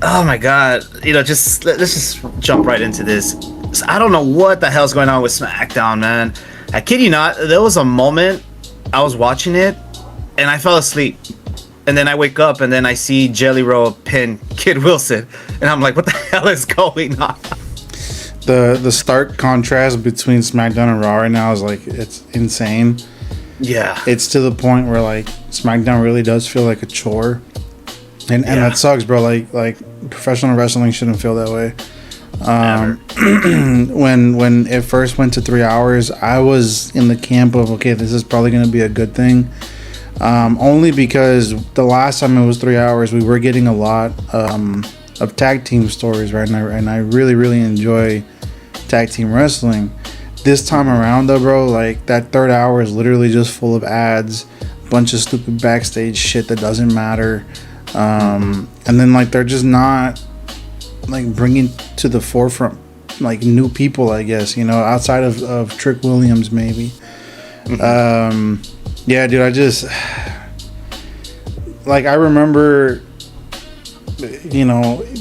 Oh my god, let's just jump right into this. I don't know what the hell's going on with SmackDown, man. I kid you not, there was a moment I was watching it and I fell asleep. And then I wake up and then I see Jelly Roll pin Kid Wilson. And I'm like, what the hell is going on? The stark contrast between SmackDown and Raw right now is like, it's insane. Yeah. It's to the point where like SmackDown really does feel like a chore. And that sucks, bro. Like professional wrestling shouldn't feel that way. When it first went to 3 hours, I was in the camp of, okay, this is probably going to be a good thing. Only because the last time it was 3 hours, we were getting a lot of tag team stories, right? And I really, really enjoy tag team wrestling. This time around, though, bro, like that third hour is literally just full of ads, bunch of stupid backstage shit that doesn't matter. And then like they're just not like bringing to the forefront like new people, I guess, outside of Trick Williams maybe. Yeah, dude, I just like I remember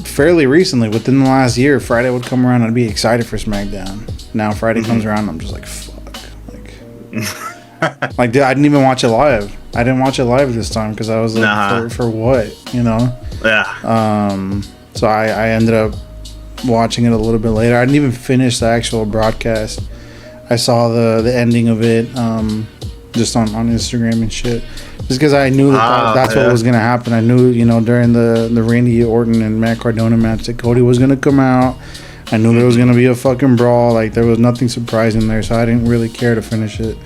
fairly recently, within the last year, Friday would come around and I'd be excited for SmackDown. Now Friday comes around and I'm just like, fuck, like dude, I didn't even watch it live. I didn't watch it live this time because I was like, for what, Yeah. So I ended up watching it a little bit later. I didn't even finish the actual broadcast. I saw the ending of it just on Instagram and shit. Just because I knew that's what was going to happen. I knew, during the Randy Orton and Matt Cardona match that Cody was going to come out. I knew there was going to be a fucking brawl. Like, there was nothing surprising there, so I didn't really care to finish it.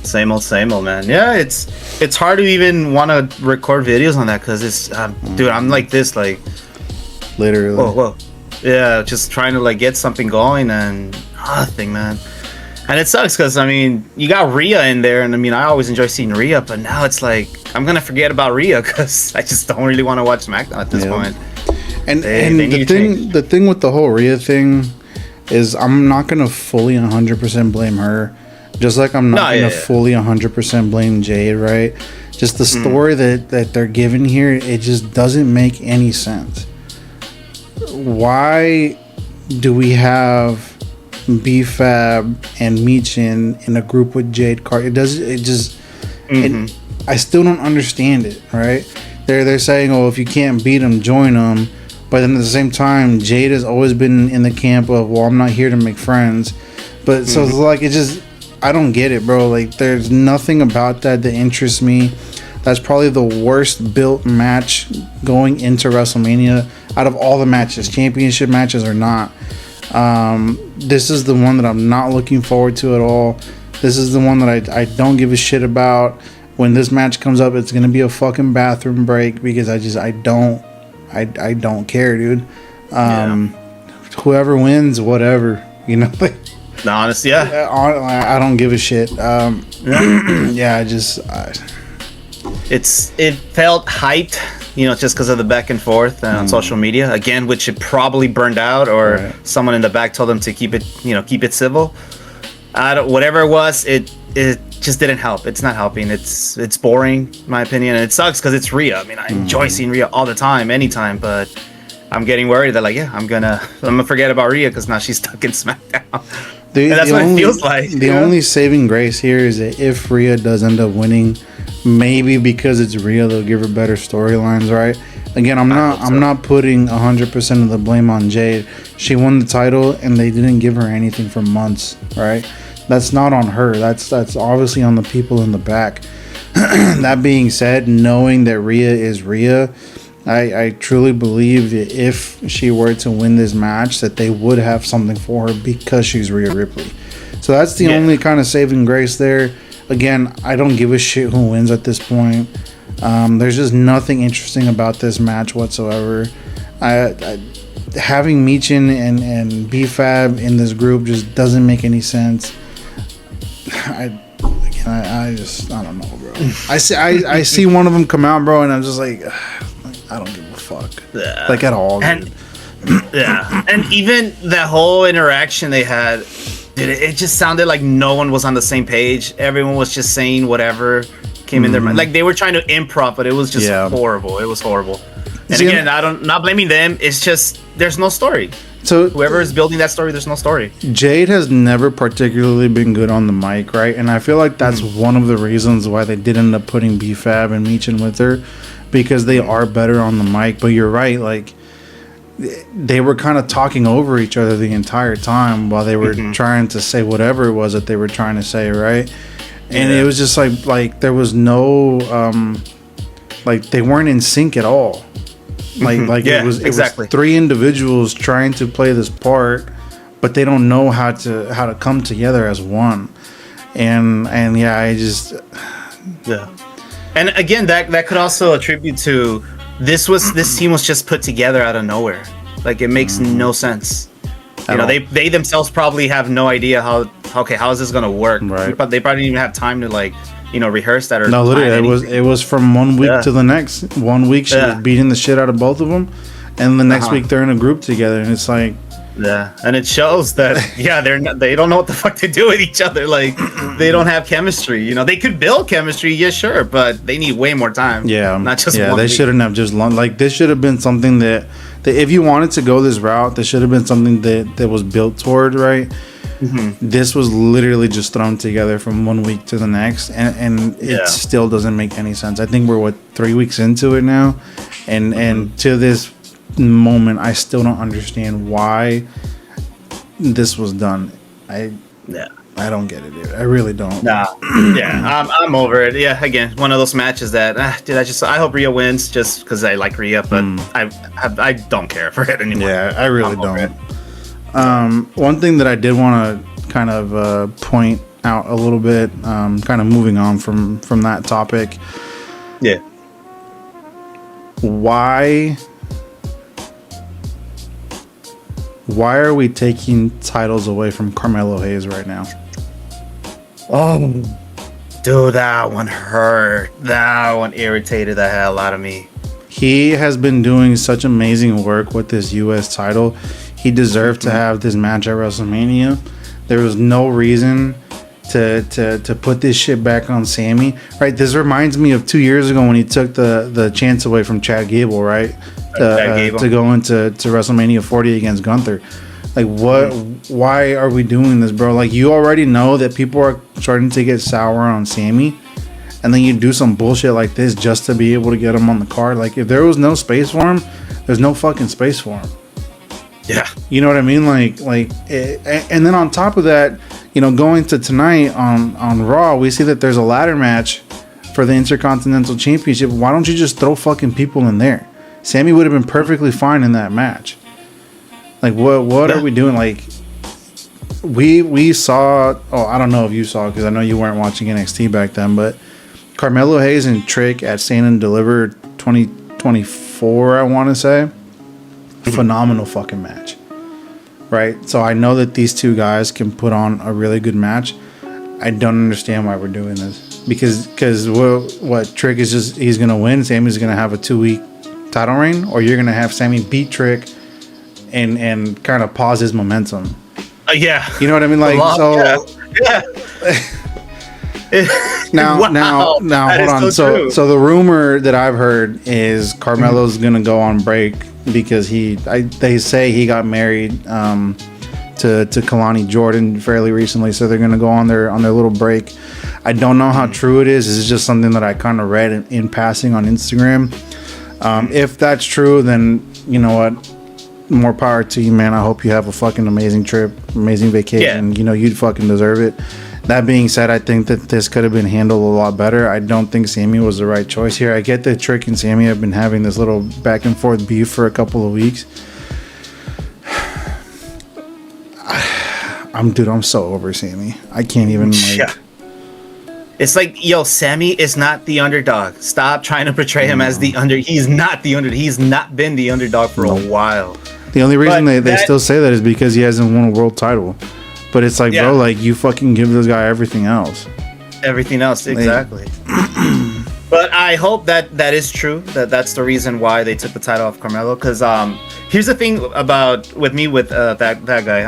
Same old, man. Yeah, it's hard to even want to record videos on that because it's, dude, I'm like this, like, literally. Whoa, yeah, just trying to like get something going and nothing, man. And it sucks because you got Rhea in there, and I always enjoy seeing Rhea, but now it's like I'm gonna forget about Rhea because I just don't really want to watch SmackDown at this point. And the thing with the whole Rhea thing is I'm not gonna fully 100% blame her. Just like I'm not going to fully 100% blame Jade, right? Just the story that they're giving here, it just doesn't make any sense. Why do we have B-Fab and Michin in a group with Jade Carter? I still don't understand it, right? They're saying, oh, if you can't beat them, join them. But then at the same time, Jade has always been in the camp of, well, I'm not here to make friends. But so it's like, it just... I don't get it, bro. Like, there's nothing about that interests me. That's probably the worst built match going into WrestleMania out of all the matches, championship matches or not. This is the one that I'm not looking forward to at all. This is the one that I don't give a shit about. When this match comes up, it's gonna be a fucking bathroom break because I don't care, dude. Whoever wins, whatever, No, honestly, yeah. I don't give a shit. It felt hyped, just because of the back and forth on social media again, which it probably burned out, or someone in the back told them to keep it civil. Whatever it was, it just didn't help. It's not helping. It's boring, in my opinion, and it sucks because it's Rhea. I enjoy seeing Rhea all the time, anytime, but I'm getting worried that I'm gonna forget about Rhea because now she's stuck in SmackDown. And that's what it feels like. The only saving grace here is that if Rhea does end up winning, maybe because it's Rhea, they'll give her better storylines, right? Again, I'm not putting 100% of the blame on Jade. She won the title and they didn't give her anything for months, right? That's not on her. That's obviously on the people in the back. That being said, knowing that Rhea is Rhea, I truly believe that if she were to win this match, that they would have something for her because she's Rhea Ripley. So that's the only kind of saving grace there. Again, I don't give a shit who wins at this point. There's just nothing interesting about this match whatsoever. Having Michin and B-Fab in this group just doesn't make any sense. I don't know, bro. I see one of them come out, bro, and I'm just like, I don't give a fuck. Yeah. Like, at all, and, dude. Yeah. And even that whole interaction they had, Dude, it just sounded like no one was on the same page. Everyone was just saying whatever came in their mind. Like they were trying to improv, but it was just horrible. It was horrible. And again, not blaming them. It's just there's no story. So whoever is building that story, there's no story. Jade has never particularly been good on the mic, right? And I feel like that's one of the reasons why they did end up putting B-Fab and Meechin with her, because they are better on the mic. But you're right, like they were kind of talking over each other the entire time while they were trying to say whatever it was that they were trying to say, right? And it was just like there was no like they weren't in sync at all. It was three individuals trying to play this part, but they don't know how to come together as one. And I just And again, that could also attribute to this team was just put together out of nowhere. Like it makes no sense. They themselves probably have no idea how is this gonna work. Right. But they probably didn't even have time to rehearse that or no, literally it was from 1 week to the next. 1 week she was beating the shit out of both of them, and the next week they're in a group together, and it's like and it shows that they don't know what the fuck to do with each other. Like they don't have chemistry. They could build chemistry, sure, but they need way more time. Not just 1 they week. shouldn't have just like this should have been something that if you wanted to go this route, this should have been something that was built toward, right? This was literally just thrown together from 1 week to the next, and it still doesn't make any sense. I think we're 3 weeks into it now, and to this moment I still don't understand why this was done. I don't get it, dude. I really don't. I'm over it. Again, one of those matches that I hope Rhea wins just because I like Rhea, but I don't care for it anymore. I really don't. One thing that I did want to kind of point out a little bit, kind of moving on from that topic. Why are we taking titles away from Carmelo Hayes right now? Oh, dude, that one hurt. That one irritated the hell out of me. He has been doing such amazing work with this U.S. title. He deserved to have this match at WrestleMania. There was no reason to put this shit back on Sammy. Right? This reminds me of 2 years ago when he took the chance away from Chad Gable, right? To go into WrestleMania 40 against Gunther. Like, what? Why are we doing this, bro? Like, you already know that people are starting to get sour on Sammy, and then you do some bullshit like this just to be able to get him on the card. Like, if there was no space for him, there's no fucking space for him. Yeah. You know what I mean? And then on top of that, going to tonight on Raw, we see that there's a ladder match for the Intercontinental Championship. Why don't you just throw fucking people in there? Sammy would have been perfectly fine in that match. Like, what are we doing? Like, we saw... Oh, I don't know if you saw, because I know you weren't watching NXT back then, but Carmelo Hayes and Trick at Stand and Deliver 2024, I want to say. Phenomenal fucking match. Right? So I know that these two guys can put on a really good match. I don't understand why we're doing this. Because what Trick is just... He's going to win. Sammy's going to have a 2-week title reign, or you're gonna have Sammy beat Trick and kind of pause his momentum. You know what I mean? Like, now hold on. So the rumor that I've heard is Carmelo's gonna go on break because they say he got married to Kalani Jordan fairly recently, so they're gonna go on their little break. I don't know how true it is. It's just something that I kind of read in passing on Instagram. If that's true, then you know what? More power to you, man. I hope you have a fucking amazing trip, amazing vacation. You'd fucking deserve it. That being said, I think that this could have been handled a lot better. I don't think Sammy was the right choice here. I get that Trick and Sammy have been having this little back and forth beef for a couple of weeks. I'm so over Sammy. I can't even It's like, Sammy is not the underdog. Stop trying to portray him as the under. He's not the underdog. He's not been the underdog for a while. The only reason they still say that is because he hasn't won a world title. But it's like, bro, like, you fucking give this guy everything else. Everything else, exactly. But I hope that is true. That's the reason why they took the title off Carmelo. Because here's the thing with that guy.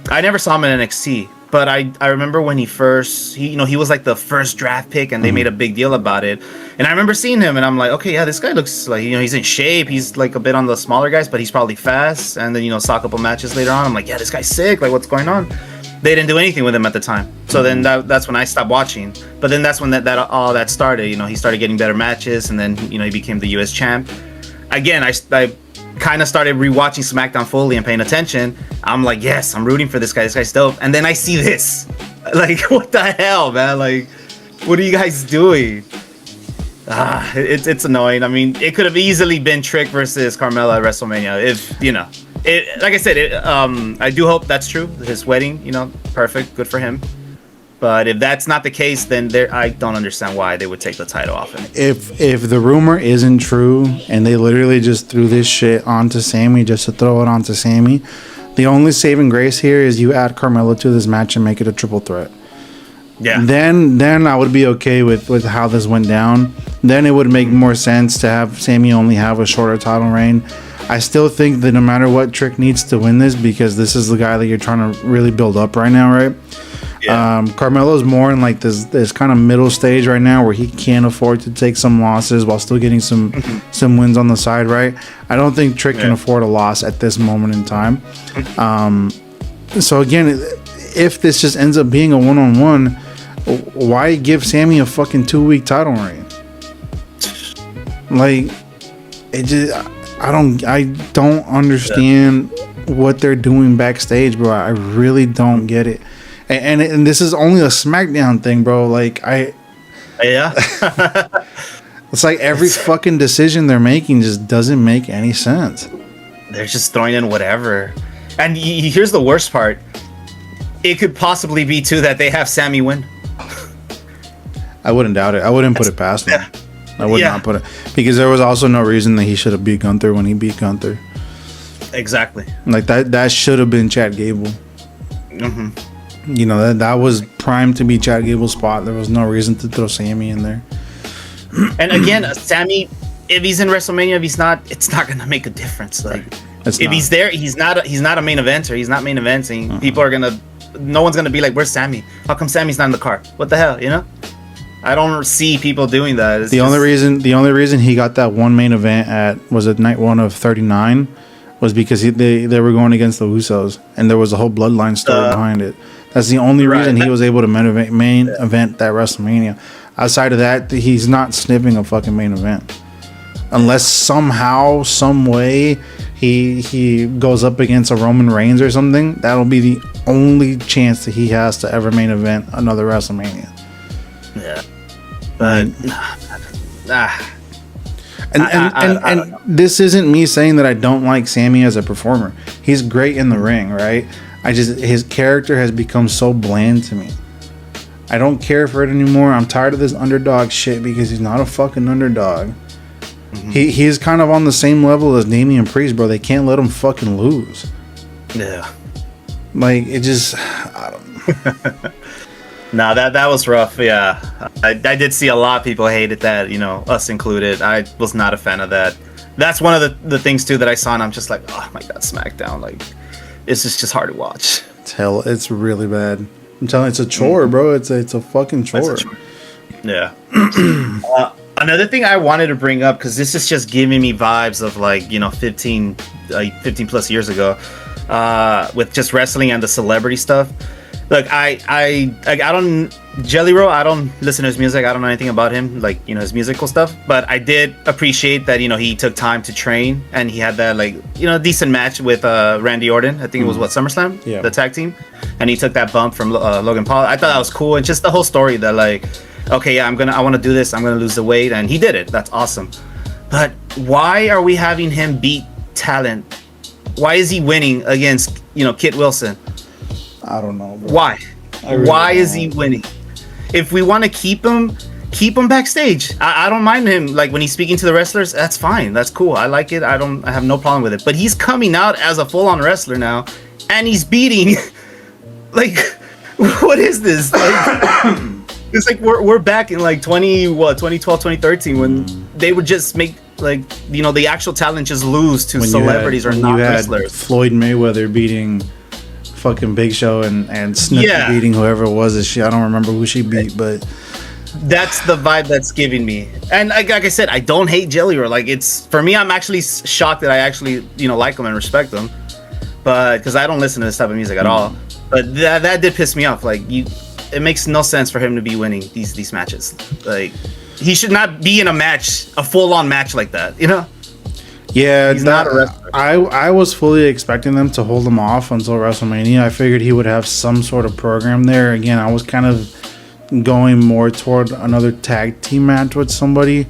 I never saw him in NXT. but I remember when he was like the first draft pick, and they made a big deal about it. And I remember seeing him, and I'm like, okay, yeah, this guy looks like, he's in shape. He's like a bit on the smaller guys, but he's probably fast. And then saw a couple matches later on. I'm like, yeah, this guy's sick. Like, what's going on? They didn't do anything with him at the time. So then that's when I stopped watching. But then that's when all that started. He started getting better matches, and then he became the U.S. champ. Again, I kind of started rewatching SmackDown fully and paying attention. I'm like, yes, I'm rooting for this guy. This guy's dope. And then I see this. Like, what the hell, man? Like, what are you guys doing? It's annoying. I mean, it could have easily been Trick versus Carmella at WrestleMania. Like I said, I do hope that's true. His wedding, perfect, good for him. But if that's not the case, then I don't understand why they would take the title off him. If the rumor isn't true and they literally just threw this shit onto Sammy just to throw it onto Sammy, the only saving grace here is you add Carmella to this match and make it a triple threat. Yeah. Then I would be okay with how this went down. Then it would make more sense to have Sammy only have a shorter title reign. I still think that no matter what, Trick needs to win this because this is the guy that you're trying to really build up right now, right? Yeah. Carmelo's more in like this kind of middle stage right now where he can't afford to take some losses while still getting some wins on the side, right? I don't think Trick can afford a loss at this moment in time. So again, if this just ends up being a one-on-one, why give Sammy a fucking 2-week title reign? Like, it just, I don't understand what they're doing backstage, bro. I really don't get it. And this is only a SmackDown thing, bro. Like, it's like every fucking decision they're making just doesn't make any sense. They're just throwing in whatever. And here's the worst part. It could possibly be, too, that they have Sammy win. I wouldn't doubt it. I wouldn't put it past him. I would not put it. Because there was also no reason that he should have beat Gunther when he beat Gunther. Exactly. Like, that should have been Chad Gable. Mm-hmm. That was primed to be Chad Gable's spot. There was no reason to throw Sammy in there. And again, Sammy, if he's in WrestleMania, if he's not, it's not gonna make a difference. Like, he's there, he's not a main eventer. He's not main eventing. People are no one's gonna be like, "Where's Sammy? How come Sammy's not in the card? What the hell?" I don't see people doing that. The only reason he got that one main event at night 1 of 39 was because they were going against the Usos, and there was a whole bloodline story behind it. That's the only reason he was able to main event that WrestleMania. Outside of that, he's not sniffing a fucking main event. Unless somehow, some way, he goes up against a Roman Reigns or something. That'll be the only chance that he has to ever main event another WrestleMania. Yeah. But... And this isn't me saying that I don't like Sammy as a performer. He's great in the ring, right? His character has become so bland to me. I don't care for it anymore. I'm tired of this underdog shit because he's not a fucking underdog. Mm-hmm. He's kind of on the same level as Damian Priest, bro. They can't let him fucking lose. Yeah. Like, it just... I don't know. No, that was rough. Yeah, I did see a lot of people hated that, us included. I was not a fan of that. That's one of the things too that I saw, and I'm just like, oh my god, SmackDown, like, it's just hard to watch. It's really bad. I'm telling you, it's a chore, bro. It's a fucking chore. Yeah. Another thing I wanted to bring up, because this is just giving me vibes of 15 plus years ago, with just wrestling and the celebrity stuff. Look, I don't Jelly Roll. I don't listen to his music. I don't know anything about him, his musical stuff. But I did appreciate that he took time to train, and he had that decent match with Randy Orton. I think it was SummerSlam, the tag team, and he took that bump from Logan Paul. I thought that was cool, and just the whole story that okay, yeah, I want to do this. I'm gonna lose the weight, and he did it. That's awesome. But why are we having him beat talent? Why is he winning against Kit Wilson? I don't know, bro. Why? Why is he winning? If we want to keep him backstage. I don't mind him when he's speaking to the wrestlers. That's fine. That's cool. I like it. I have no problem with it. But he's coming out as a full-on wrestler now, and he's beating. What is this? It's like we're back in 2012, 2013 when they would just make the actual talent just lose to celebrities or not wrestlers. Floyd Mayweather beating fucking Big Show and Snooki beating whoever it was. I don't remember who she beat, but that's the vibe that's giving me. And like I said, I don't hate Jelly Roll. Like, it's, for me, I'm actually shocked that I actually, you know, like him and respect him. But because I don't listen to this type of music at all. But that did piss me off. Like, it makes no sense for him to be winning these matches. Like, he should not be in a full-on match like that, you know? Yeah, he's not a wrestler. I was fully expecting them to hold him off until WrestleMania. I figured he would have some sort of program there. Again, I was kind of going more toward another tag team match with somebody.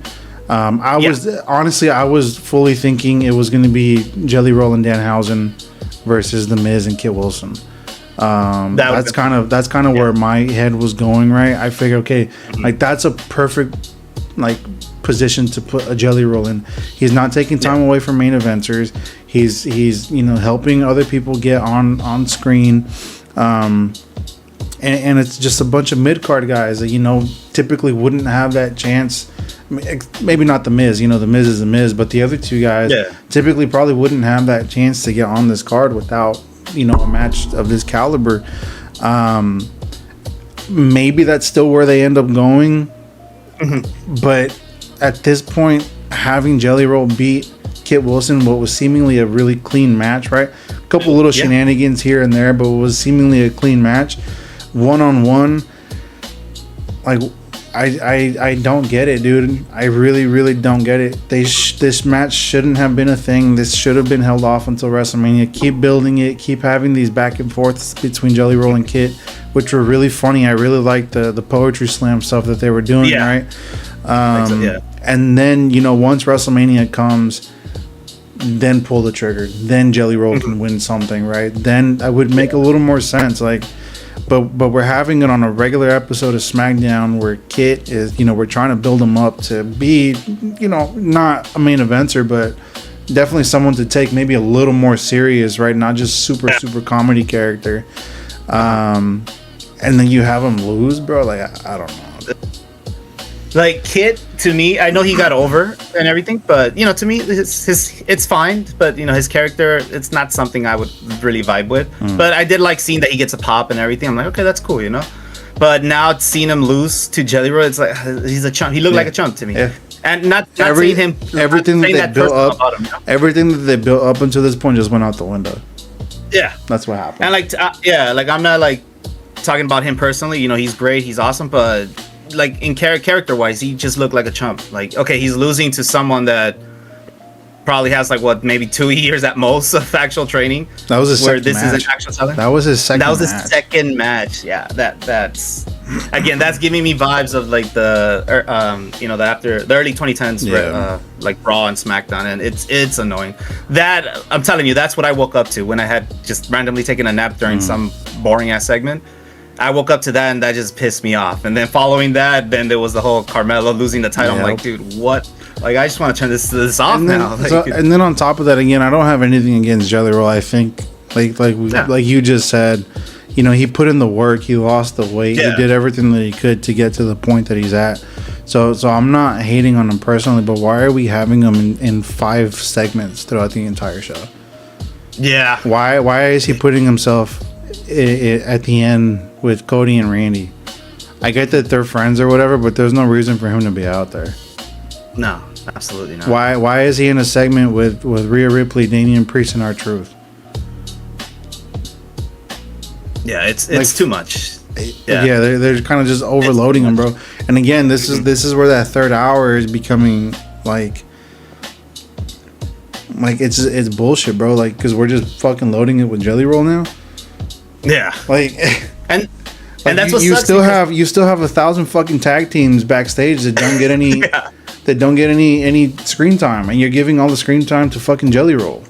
I was fully thinking it was going to be Jelly Roll and Danhausen versus The Miz and Kit Wilson. That's kind of where my head was going. Right, I figured, okay, like that's a perfect like position to put a Jelly Roll in. He's not taking time away from main eventers. He's you know, helping other people get on screen. And it's just a bunch of mid-card guys that, you know, typically wouldn't have that chance. Maybe not The Miz, you know, The Miz is The Miz, but the other two guys typically probably wouldn't have that chance to get on this card without, you know, a match of this caliber. Maybe that's still where they end up going. But at this point, having Jelly Roll beat Kit Wilson, what was seemingly a really clean match, right? A couple little shenanigans here and there, but it was seemingly a clean match. One-on-one, like, I don't get it, dude. I really don't get it. This match shouldn't have been a thing. This should have been held off until WrestleMania. Keep building it. Keep having these back and forths between Jelly Roll and Kit, which were really funny. I really liked the poetry slam stuff that they were doing, right? And then, you know, once WrestleMania comes, then pull the trigger. Then Jelly Roll can win something, right? Then I would make a little more sense, like. But we're having it on a regular episode of SmackDown where Kit is, you know, we're trying to build him up to be, you know, not a main eventer, but definitely someone to take maybe a little more serious, right? Not just super comedy character. And then you have him lose, bro. Like, I don't know. Like, Kit, to me, I know he got over and everything, but, you know, to me, it's fine. But, you know, his character, it's not something I would really vibe with. But I did like seeing that he gets a pop and everything. I'm like, okay, that's cool, you know. But now seeing him lose to Jelly Roll, it's like, he's a chump. He looked like a chump to me. Yeah. And not saying him. Everything that they built up, about him, you know? Everything that they built up until this point just went out the window. Yeah, that's what happened. And like, like, I'm not like talking about him personally. You know, he's great, he's awesome, but like, in character wise, he just looked like a chump. Like, okay, he's losing to someone that probably has like, what, maybe 2 years at most of actual training. That was his second match. Is an actual talent. That was his second. That was his second match. Yeah, that's again, that's giving me vibes of like the you know, the after the early 2010s, like Raw and SmackDown, and it's annoying. That, I'm telling you, that's what I woke up to when I had just randomly taken a nap during some boring ass segment. I woke up to that, and that just pissed me off. And then following that, then there was the whole Carmelo losing the title. I'm like, dude, what? Like, I just want to turn this off now. Like, and then on top of that, again, I don't have anything against Jelly Roll. I think, like you just said, you know, he put in the work. He lost the weight. He did everything that he could to get to the point that he's at. So I'm not hating on him personally, but why are we having him in 5 segments throughout the entire show? Yeah. Why is he putting himself at the end with Cody and Randy? I get that they're friends or whatever, but there's no reason for him to be out there. No, absolutely not. Why is he in a segment with Rhea Ripley, Damian Priest, and R-Truth? Yeah, it's too much. Yeah, they're kind of just overloading him, bro. And again, this is where that third hour is becoming like it's bullshit, bro. Like, because we're just fucking loading it with Jelly Roll now. Yeah, like, and that's what you still have 1,000 fucking tag teams backstage that don't get any any screen time, and you're giving all the screen time to fucking Jelly Roll.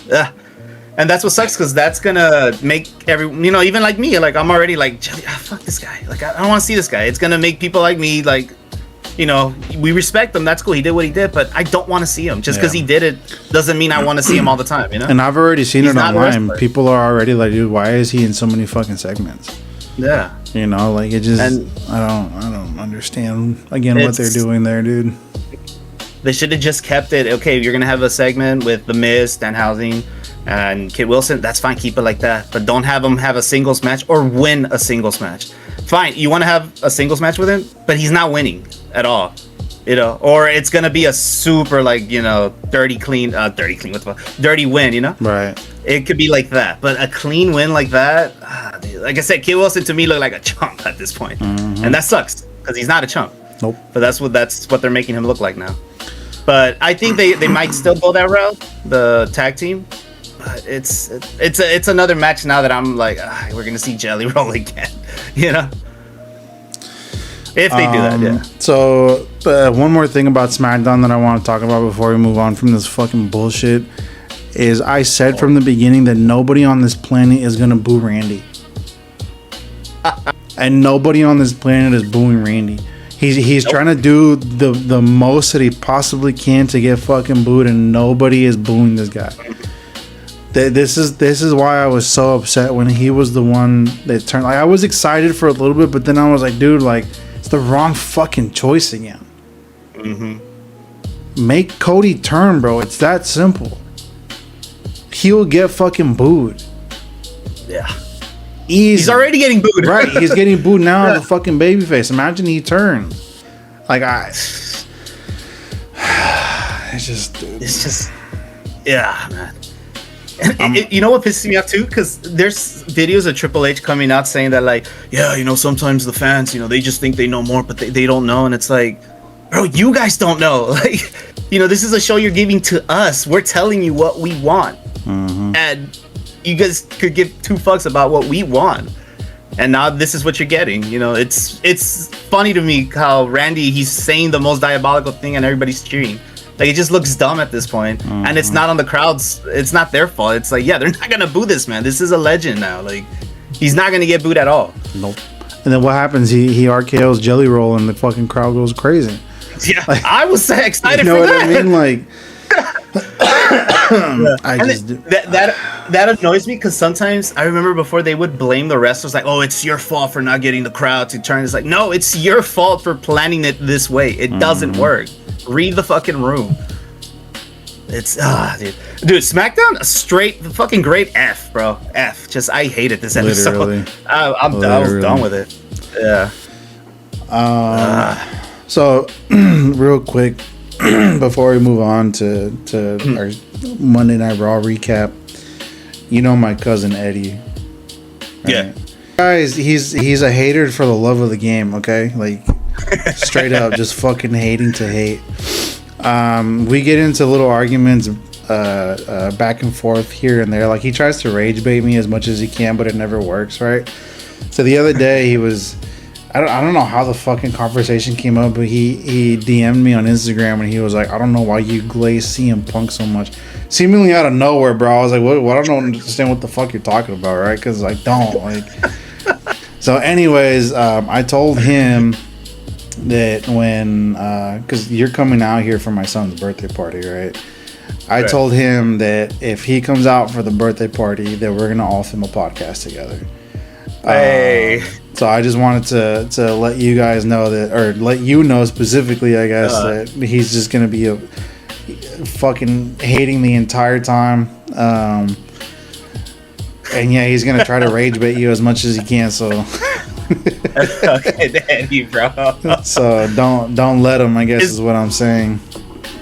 Yeah. And that's what sucks, because that's gonna make you know, even like me, like, I'm already like, fuck this guy. Like, I don't want to see this guy. It's gonna make people like me, like, you know, we respect him. That's cool. He did what he did, but I don't want to see him. Just because he did it doesn't mean I want to see him all the time, you know? And I've already seen it online. People are already like, dude, why is he in so many fucking segments? Yeah. You know, like, it just, I don't understand, again, what they're doing there, dude. They should have just kept it, okay, you're going to have a segment with The Miz, Danhausen, And Kid Wilson, that's fine, keep it like that. But don't have him have a singles match or win a singles match. Fine, you want to have a singles match with him, but he's not winning at all. Or it's gonna be a super dirty win, Right. It could be like that, but a clean win like that, dude, like I said, Kid Wilson to me looked like a chump at this point, and that sucks because he's not a chump. Nope. But that's what they're making him look like now. But I think they might still go that route, the tag team. But it's another match now that I'm like, we're gonna see Jelly Roll again, If they do that, yeah. So, one more thing about SmackDown that I want to talk about before we move on from this fucking bullshit is I said from the beginning that nobody on this planet is going to boo Randy. And nobody on this planet is booing Randy. He's trying to do the most that he possibly can to get fucking booed, and nobody is booing this guy. This is why I was so upset when he was the one that turned. Like, I was excited for a little bit, but then I was like, dude, like, it's the wrong fucking choice again. Make Cody turn, bro. It's that simple. He will get fucking booed. Yeah. Easy. He's already getting booed. Right. He's getting booed now as a fucking babyface. Imagine he turns. Like, it's just, yeah, man. And you know what pisses me off too? Because there's videos of Triple H coming out saying that, like, yeah, sometimes the fans, they just think they know more, but they don't know. And it's like, bro, you guys don't know. Like, this is a show you're giving to us. We're telling you what we want. And you guys could give two fucks about what we want. And now this is what you're getting. It's funny to me how Randy, he's saying the most diabolical thing and everybody's cheering. Like, it just looks dumb at this point. And it's not on the crowds. It's not their fault. It's like, yeah, they're not going to boo this man. This is a legend now. Like, he's not going to get booed at all. Nope. And then what happens? He RKO's Jelly Roll and the fucking crowd goes crazy. Yeah, like, I was so excited for that. You know what I mean? Like, that annoys me because sometimes I remember before they would blame the wrestlers, like, oh, it's your fault for not getting the crowd to turn. It's like, no, it's your fault for planning it this way. It doesn't work. Read the fucking room. It's dude, SmackDown, a straight fucking great F, bro. F. Just, I hated this episode. Literally. I was done with it. Yeah. So, real quick, before we move on to our Monday Night Raw recap, my cousin Eddie. Right? Yeah. Guys, he's a hater for the love of the game, okay? Like, straight up, just fucking hating to hate. We get into little arguments back and forth here and there. Like, he tries to rage bait me as much as he can, but it never works, right? So the other day he was, I don't know how the fucking conversation came up, but he DM'd me on Instagram and he was like, I don't know why you glaze CM Punk so much. Seemingly out of nowhere, bro. I was like, what? I don't understand what the fuck you're talking about, right? Because, like, don't. Like. So anyways, I told him that when, because you're coming out here for my son's birthday party, right? I told him that if he comes out for the birthday party, that we're going to all film a podcast together. Hey. So I just wanted to let you guys know that, or let you know specifically, I guess, that he's just going to be fucking hating the entire time. And yeah, he's going to try to rage bait you as much as he can, so. Okay, Eddie, bro. So don't let him, I guess, is what I'm saying.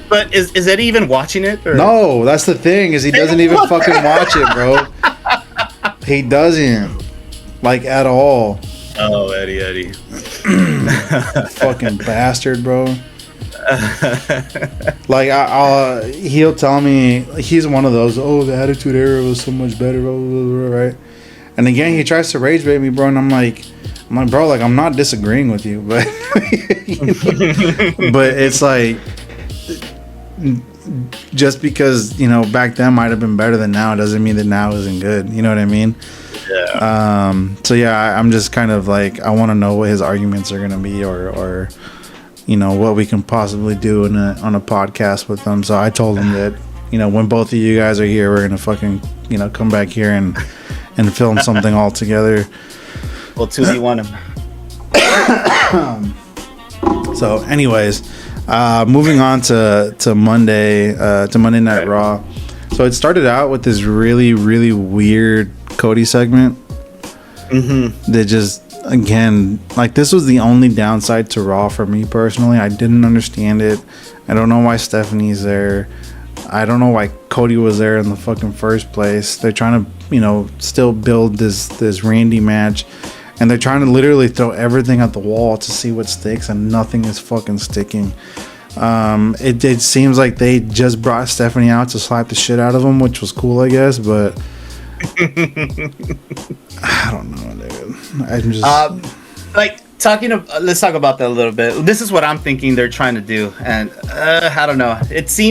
But is Eddie even watching it? Or? No, that's the thing, is he doesn't even fucking watch it, bro. He doesn't. Like, at all. Oh, Eddie. Fucking bastard, bro. Like, he'll tell me, he's one of those, the Attitude Era was so much better, blah, blah, blah, right? And again, he tries to rage bait me, bro, and I'm like, bro, like, I'm not disagreeing with you, but but it's like, just because, back then might have been better than now doesn't mean that now isn't good. You know what I mean? Yeah. So yeah, I'm just kind of like, I want to know what his arguments are gonna be, or what we can possibly do on a podcast with them. So I told him that when both of you guys are here, we're gonna fucking come back here and film something all together. Well, 2v1 him. So anyways, moving on to Monday Night Raw. So it started out with this really, really weird Cody segment. That just, again, like, this was the only downside to Raw for me personally. I didn't understand it. I don't know why Stephanie's there. I don't know why Cody was there in the fucking first place. They're trying to, still build this Randy match. And they're trying to literally throw everything at the wall to see what sticks, and nothing is fucking sticking. It seems like they just brought Stephanie out to slap the shit out of him, which was cool, I guess, but I don't know, dude. I'm just let's talk about that a little bit. This is what I'm thinking they're trying to do, and I don't know.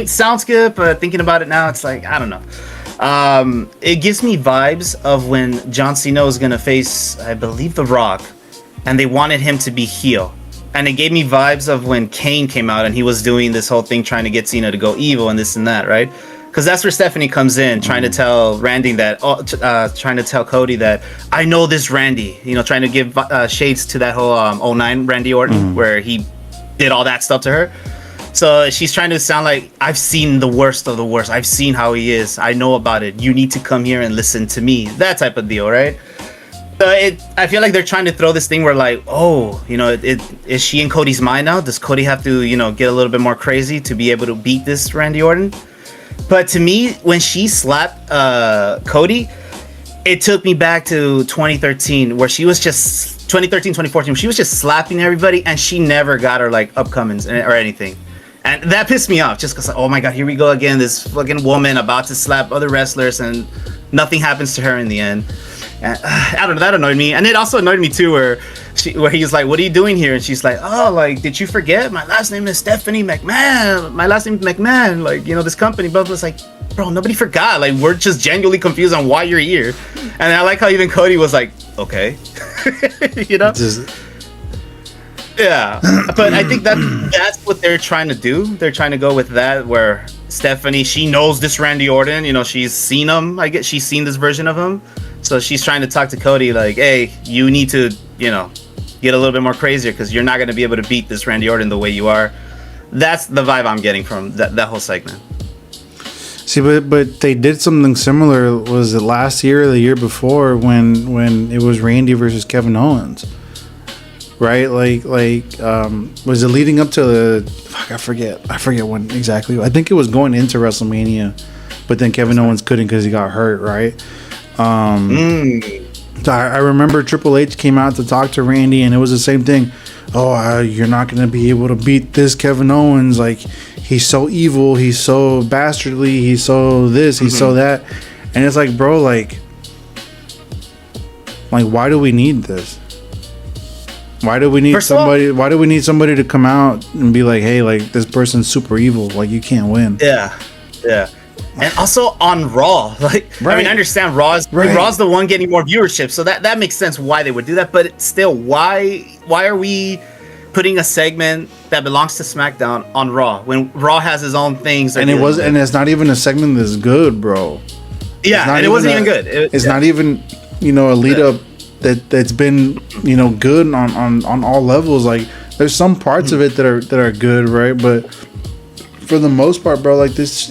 Sounds good, but thinking about it now, it's like, I don't know. It gives me vibes of when John Cena was gonna face, I believe, The Rock, and they wanted him to be heel. And it gave me vibes of when Kane came out and he was doing this whole thing trying to get Cena to go evil and this and that, right? Because that's where Stephanie comes in, trying to tell Randy that, trying to tell Cody that, I know this Randy, trying to give shades to that whole 09 Randy Orton, where he did all that stuff to her. So she's trying to sound like, I've seen the worst of the worst. I've seen how he is. I know about it. You need to come here and listen to me. That type of deal, right? So I feel like they're trying to throw this thing where, like, is she in Cody's mind now? Does Cody have to, get a little bit more crazy to be able to beat this Randy Orton? But to me, when she slapped Cody, it took me back to 2013, where she was just 2014, she was just slapping everybody, and she never got her like upcomings or anything. And that pissed me off, just because, oh my god, here we go again, this fucking woman about to slap other wrestlers, and nothing happens to her in the end. And, I don't know, that annoyed me. And it also annoyed me too, where he's like, what are you doing here? And she's like, oh, like, did you forget? My last name is Stephanie McMahon. My last name is McMahon. Like, this company, blah, blah. It's like, bro, nobody forgot. Like, we're just genuinely confused on why you're here. And I like how even Cody was like, okay. Yeah. But I think that's what they're trying to do. They're trying to go with that, where Stephanie, she knows this Randy Orton. She's seen him. I guess she's seen this version of him. So she's trying to talk to Cody like, hey, you need to, get a little bit more crazier, because you're not going to be able to beat this Randy Orton the way you are. That's the vibe I'm getting from that whole segment. See, but they did something similar. Was it last year or the year before when it was Randy versus Kevin Owens? Right? Like was it leading up to the... Fuck, I forget when exactly. I think it was going into WrestleMania, but then Kevin Owens couldn't because he got hurt, right? So I remember Triple H came out to talk to Randy, and it was the same thing. Oh, you're not going to be able to beat this Kevin Owens. Like, he's so evil. He's so bastardly. He's so this. He's so that. And it's like, bro, like, why do we need this? Why do we need somebody? Why do we need somebody to come out and be like, hey, like, this person's super evil. Like, you can't win. Yeah. And also on Raw, like, right. I mean, I understand Raw's the one getting more viewership, so that makes sense why they would do that. But still, why are we putting a segment that belongs to SmackDown on Raw when Raw has his own things? And it's not even a segment that's good, bro. Yeah, and it wasn't even good. It's not even, a lead up that's been, good on all levels. Like, there's some parts of it that are good, right? But for the most part, bro, like, this,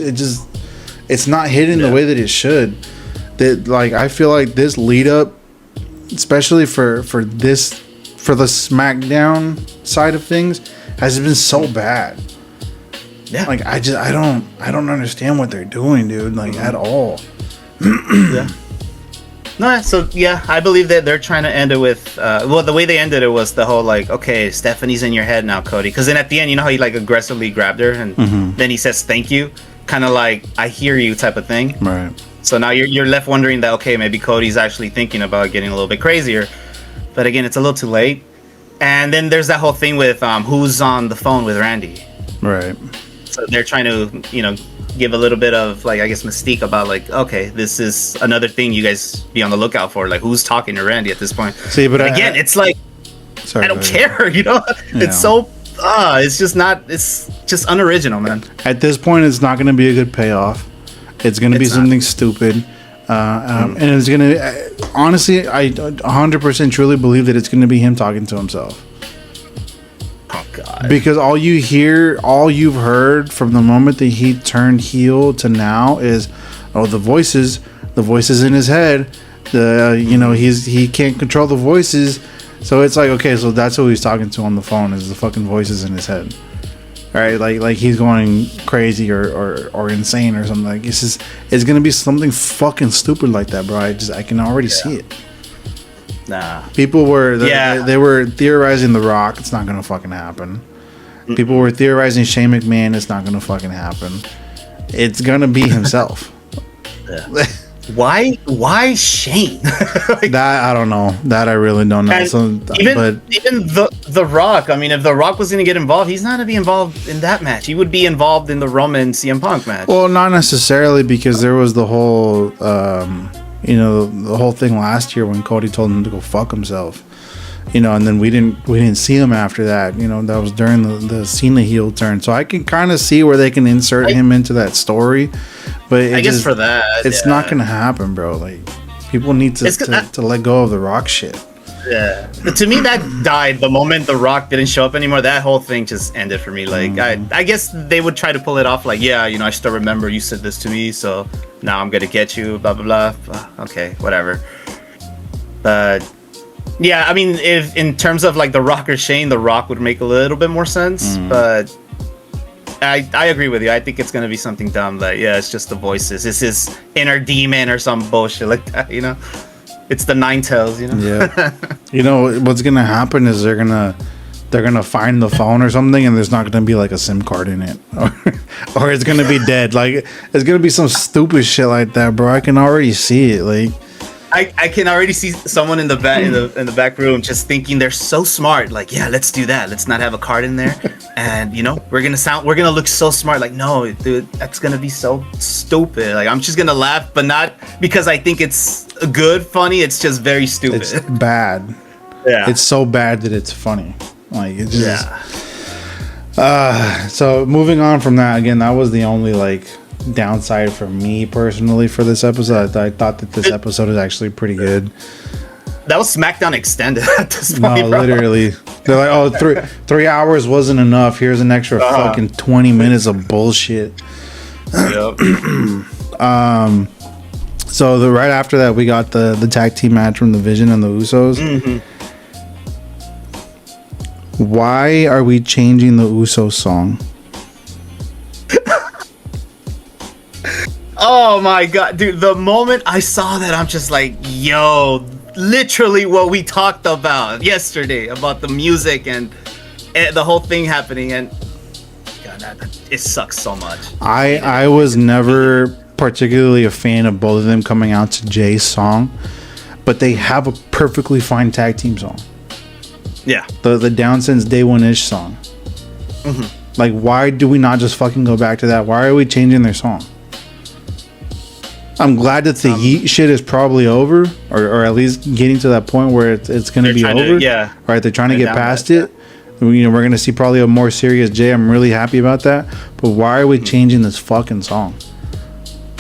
it's not hitting the way that it should. That, like, I feel like this lead up, especially for the SmackDown side of things, has been so bad. Yeah. Like, I don't understand what they're doing, dude. Like, at all. Yeah. No, so yeah, I believe that they're trying to end it with the way they ended it was the whole, like, okay, Stephanie's in your head now, Cody. Because then at the end, you know how he, like, aggressively grabbed her and then he says thank you, kind of like, I hear you type of thing. Right. So now you're left wondering that, okay, maybe Cody's actually thinking about getting a little bit crazier. But again, it's a little too late. And then there's that whole thing with who's on the phone with Randy. Right. So they're trying to, give a little bit of, like, I guess, mystique about, like, okay, this is another thing you guys be on the lookout for. Like, who's talking to Randy at this point? See, but again, it's like, I don't care, Yeah. It's so, it's just not, it's just unoriginal, man. At this point, it's not going to be a good payoff. It's going to be something stupid. And it's going to, honestly, I 100% truly believe that it's going to be him talking to himself. Oh, God. Because all you've heard from the moment that he turned heel to now is, Oh, the voices in his head. He can't control the voices. So it's like, okay, so that's who he's talking to on the phone, is the fucking voices in his head. All right, like he's going crazy or insane or something. Like it's gonna be something fucking stupid like that, bro. I can already see it. Nah. People were they were theorizing The Rock. It's not gonna fucking happen. People were theorizing Shane McMahon. It's not gonna fucking happen. It's gonna be himself. Yeah. Why Shane? Like, that I don't know. That I really don't know. Even the Rock. I mean, if The Rock was going to get involved, he's not going to be involved in that match. He would be involved in the Roman CM Punk match. Well, not necessarily, because there was the whole, the whole thing last year when Cody told him to go fuck himself. And then we didn't see him after that. That was during the Cena heel turn. So I can kind of see where they can insert him into that story. But I guess for that, it's not gonna happen, bro. Like, people need to let go of the Rock shit. Yeah, but to me that died the moment the Rock didn't show up anymore. That whole thing just ended for me. Like, I guess they would try to pull it off. Like, I still remember you said this to me, so now I'm gonna get you. Blah blah blah. Okay, whatever. But yeah, I mean, if in terms of like the Rock or Shane, the Rock would make a little bit more sense. But I agree with you. I think it's gonna be something dumb. Like, it's just the voices. It's his inner demon or some bullshit like that. It's the Nine Tails. Yeah. What's gonna happen is they're gonna find the phone or something, and there's not gonna be like a SIM card in it, or it's gonna be dead. Like, it's gonna be some stupid shit like that, bro. I can already see it. Like, I can already see someone in the back in the back room just thinking they're so smart. Like, let's do that. Let's not have a card in there, and we're gonna look so smart. Like, no, dude, that's gonna be so stupid. Like, I'm just gonna laugh, but not because I think it's good, funny. It's just very stupid. It's bad. Yeah, it's so bad that it's funny. Like, it's just. So moving on from that, again, that was the only downside for me personally for this episode. I thought that this episode is actually pretty good. That was SmackDown extended at this point. No, literally. They're like, oh, 3 hours wasn't enough. Here's an extra fucking 20 minutes of bullshit. Yep. So right after that, we got the tag team match from the Vision and the Usos. Mm-hmm. Why are we changing the Usos song? Oh my god, dude, the moment I saw that, I'm just like, yo, literally what we talked about yesterday about the music and the whole thing happening, and god, it sucks so much. I was never particularly a fan of both of them coming out to Jay's song, but they have a perfectly fine tag team song. Yeah. The Down Since Day One-ish song. Mm-hmm. Like, why do we not just fucking go back to that? Why are we changing their song? I'm glad that the Yeet shit is probably over, or at least getting to that point where it's going to be over. Right, they're trying to get past it. We're going to see probably a more serious Jay. I'm really happy about that. But why are we changing this fucking song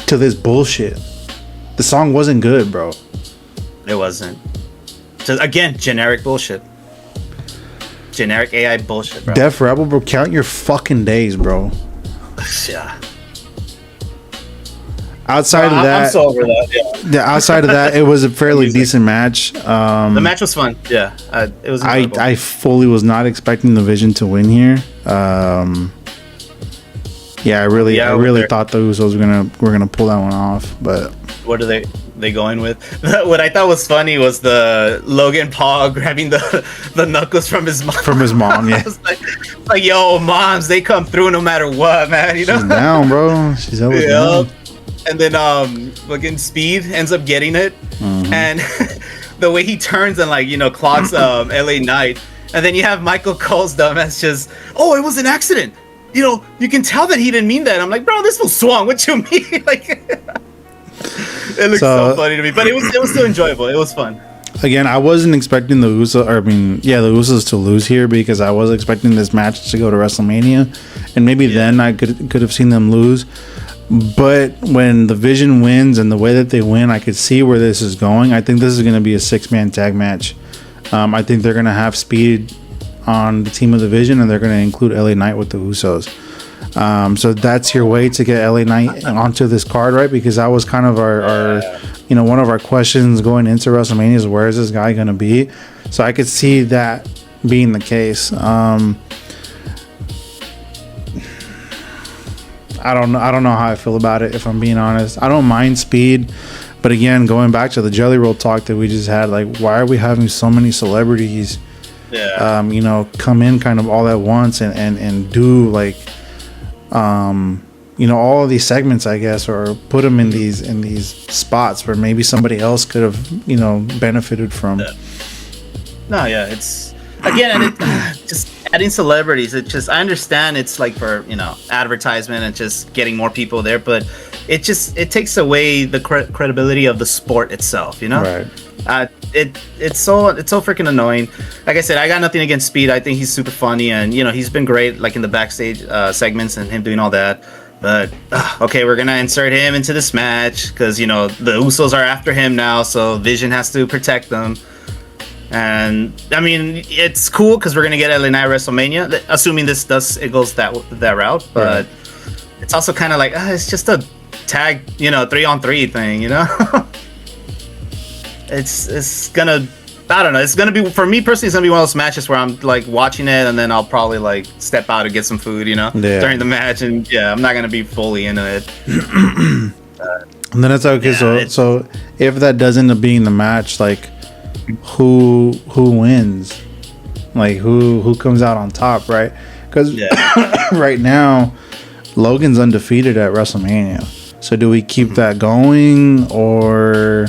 to this bullshit? The song wasn't good, bro. It wasn't. So, again, generic bullshit. Generic AI bullshit, bro. Def Rebel, bro, count your fucking days, bro. Yeah. Outside of that, I'm so over that. Yeah. Outside of that, it was a fairly decent match. The match was fun. Yeah, it was. I fully was not expecting the Vision to win here. I really thought the Usos were gonna pull that one off. But what are they going with? What I thought was funny was the Logan Paul grabbing the knuckles from his mom. From his mom, yeah. like, yo, moms, they come through no matter what, man. She's down, bro. She's always down. And then fucking Speed ends up getting it, and the way he turns and clocks LA Knight, and then you have Michael Cole's dumbass just, oh, it was an accident. You can tell that he didn't mean that. I'm like, bro, this was swung. What you mean? Like, it looks so funny to me, but it was still enjoyable. It was fun. Again, I wasn't expecting the Usos to lose here, because I was expecting this match to go to WrestleMania, and maybe then I could have seen them lose. But when the Vision wins and the way that they win, I could see where this is going. I think this is going to be a 6-man tag match. I think they're going to have Speed on the team of the Vision, and they're going to include LA Knight with the Usos. So that's your way to get LA Knight onto this card, right? Because that was kind of our one of our questions going into WrestleMania is where is this guy going to be? So I could see that being the case. I don't know how I feel about it, if I'm being honest. I don't mind Speed, but again, going back to the Jelly Roll talk that we just had, like, why are we having so many celebrities, come in kind of all at once and do like, all of these segments, I guess, or put them in these spots where maybe somebody else could have, benefited from. Yeah. No, yeah, it's again, and just adding celebrities. It just, I understand it's like for advertisement and just getting more people there, but it takes away the credibility of the sport itself. Right. It's so freaking annoying. Like I said, I got nothing against Speed. I think he's super funny, and he's been great, like in the backstage segments and him doing all that. But okay, we're gonna insert him into this match because the Usos are after him now, so Vision has to protect them. And I mean, it's cool because we're gonna get LA Knight WrestleMania, assuming it goes that route. But it's also kind of like it's just a tag, 3-on-3 thing, It's gonna, I don't know. It's gonna be, for me personally, it's gonna be one of those matches where I'm like watching it and then I'll probably like step out and get some food, during the match, and I'm not gonna be fully into it. And then it's okay. So if that does end up being the match, like, who wins? Like, who comes out on top, right? Because right now Logan's undefeated at WrestleMania. So do we keep that going, or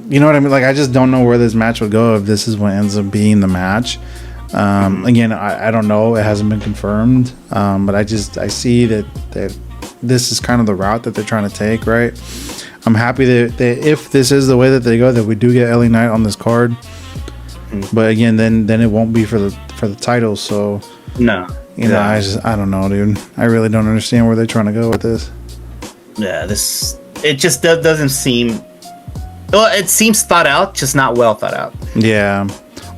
you know what I mean? Like, I just don't know where this match would go if this is what ends up being the match. Again, I don't know. It hasn't been confirmed. But I see that this is kind of the route that they're trying to take, right? I'm happy that if this is the way that they go, that we do get LA Knight on this card. But again, then it won't be for the title. So no, I don't know, dude. I really don't understand where they're trying to go with this. Yeah, it just doesn't seem. Well, it seems thought out, just not well thought out. Yeah.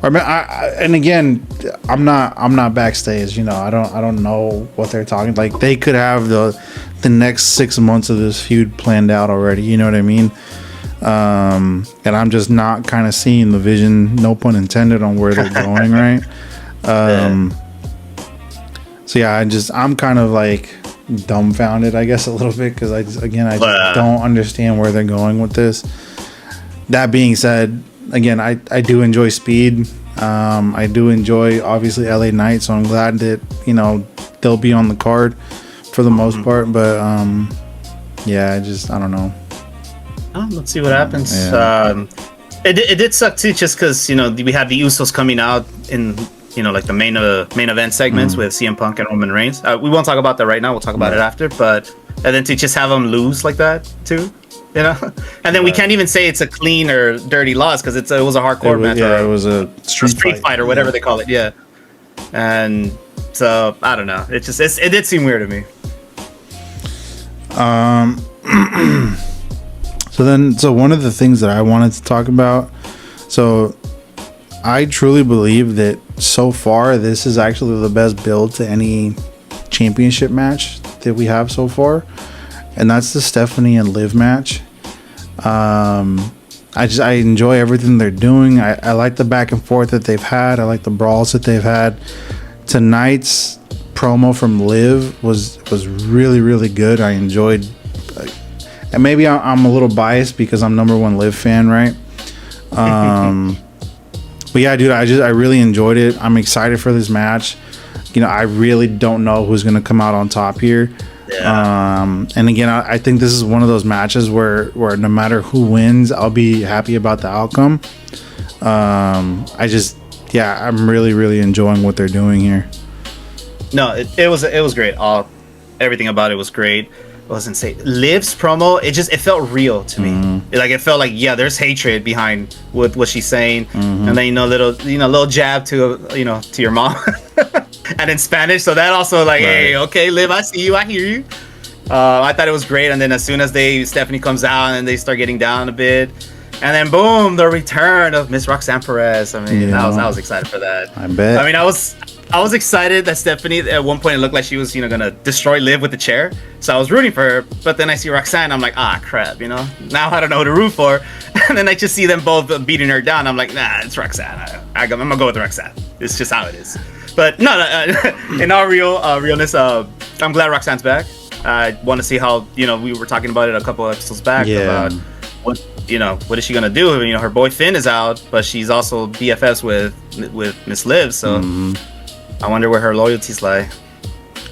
I mean, and again, I'm not backstage. I don't know what they're talking. Like, they could have the next 6 months of this feud planned out already. You know what I mean? And I'm just not kind of seeing the vision, no pun intended, on where they're going, right? So yeah, I'm kind of like dumbfounded, I guess, a little bit, because I just don't understand where they're going with this. That being said, again, I do enjoy Speed. I do enjoy, obviously, LA Knight, so I'm glad that they'll be on the card for the most part. But I don't know. Oh, let's see what happens. Yeah. It did suck too, just because we have the Usos coming out in like the main event segments with CM Punk and Roman Reigns. We won't talk about that right now. We'll talk about it after. But and then to just have them lose like that too. And then we can't even say it's a clean or dirty loss because it was a hardcore match. Yeah, it was a street fight or whatever they call it. Yeah, and so I don't know. It did seem weird to me. So one of the things that I wanted to talk about. So I truly believe that so far this is actually the best build to any championship match that we have so far. And that's the Stephanie and Liv match. I enjoy everything they're doing. I like the back and forth that they've had. I like the brawls that they've had. Tonight's promo from Liv was really, really good. I enjoyed, and maybe I'm a little biased because I'm #1 Liv fan, right? But yeah, dude, I really enjoyed it. I'm excited for this match. I really don't know who's gonna come out on top here. Yeah. And again, I think this is one of those matches where no matter who wins, I'll be happy about the outcome. I'm really, really enjoying what they're doing here. No, it was great. Everything about it was great. It wasn't say Liv's promo. It felt real to me. Like, it felt like there's hatred behind what she's saying, and then little jab to to your mom. And in Spanish, so that also like, right. Hey, okay, Liv, I see you, I hear you. I thought it was great, and then as soon as Stephanie comes out and they start getting down a bit, and then boom, the return of Miss Roxanne Perez. I mean, I was excited for that. I bet. I mean, I was I was excited that Stephanie, at one point, it looked like she was, gonna destroy Liv with the chair. So I was rooting for her. But then I see Roxanne, I'm like, crap, Now I don't know who to root for. And then I just see them both beating her down. I'm like, nah, it's Roxanne. I'm gonna go with Roxanne. It's just how it is. But no, in all realness, I'm glad Roxanne's back. I want to see how, we were talking about it a couple episodes back about what is she gonna do? Her boy Finn is out, but she's also BFFs with Miss Liv. So. I wonder where her loyalties lie.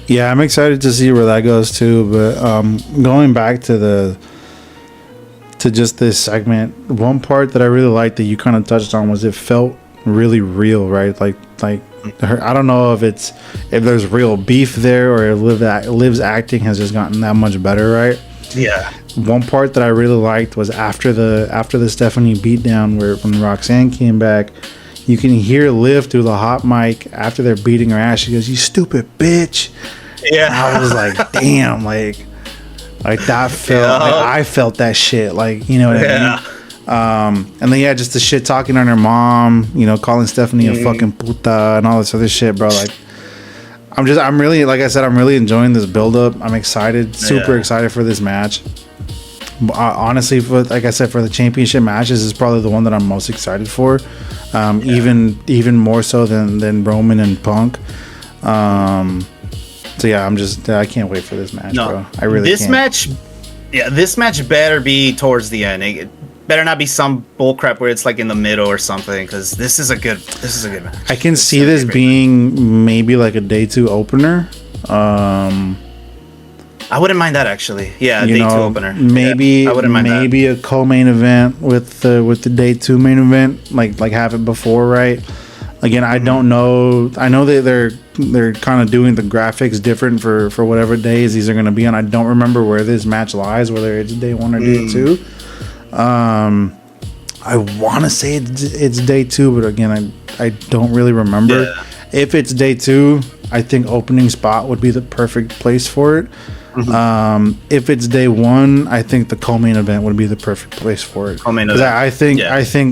Yeah, I'm excited to see where that goes too. But going back to just this segment, one part that I really liked that you kind of touched on was it felt really real, right? Like her, I don't know if there's real beef there or if Liv's acting has just gotten that much better, right? Yeah. One part that I really liked was after the Stephanie beatdown, when Roxanne came back. You can hear Liv through the hot mic after they're beating her ass. She goes, "You stupid bitch." Yeah. And I was like, damn, like that felt, I felt that shit. Like, you know what I mean? And then, just the shit talking on her mom, calling Stephanie a fucking puta and all this other shit, bro. Like, I'm really, like I said, I'm really enjoying this build up. I'm excited, super excited for this match. Honestly, like I said, for the championship matches, is probably the one that I'm most excited for. Even more so than Roman and Punk. So yeah, I can't wait for this match, bro. I really can't. This match better be towards the end. It better not be some bullcrap where it's like in the middle or something, because this is a good match. I can see this being maybe like a day 2 opener. I wouldn't mind that, actually. Yeah, day 2 opener. Maybe I wouldn't mind maybe that. A co-main event with the day 2 main event, like have it before, right? Again, I don't know. I know that they're kind of doing the graphics different for whatever days these are going to be on. I don't remember where this match lies, whether it's day 1 or day 2. I want to say it's day 2, but again, I don't really remember. Yeah. If it's day 2, I think opening spot would be the perfect place for it. If it's day 1, I think the co-main event would be the perfect place for it. I think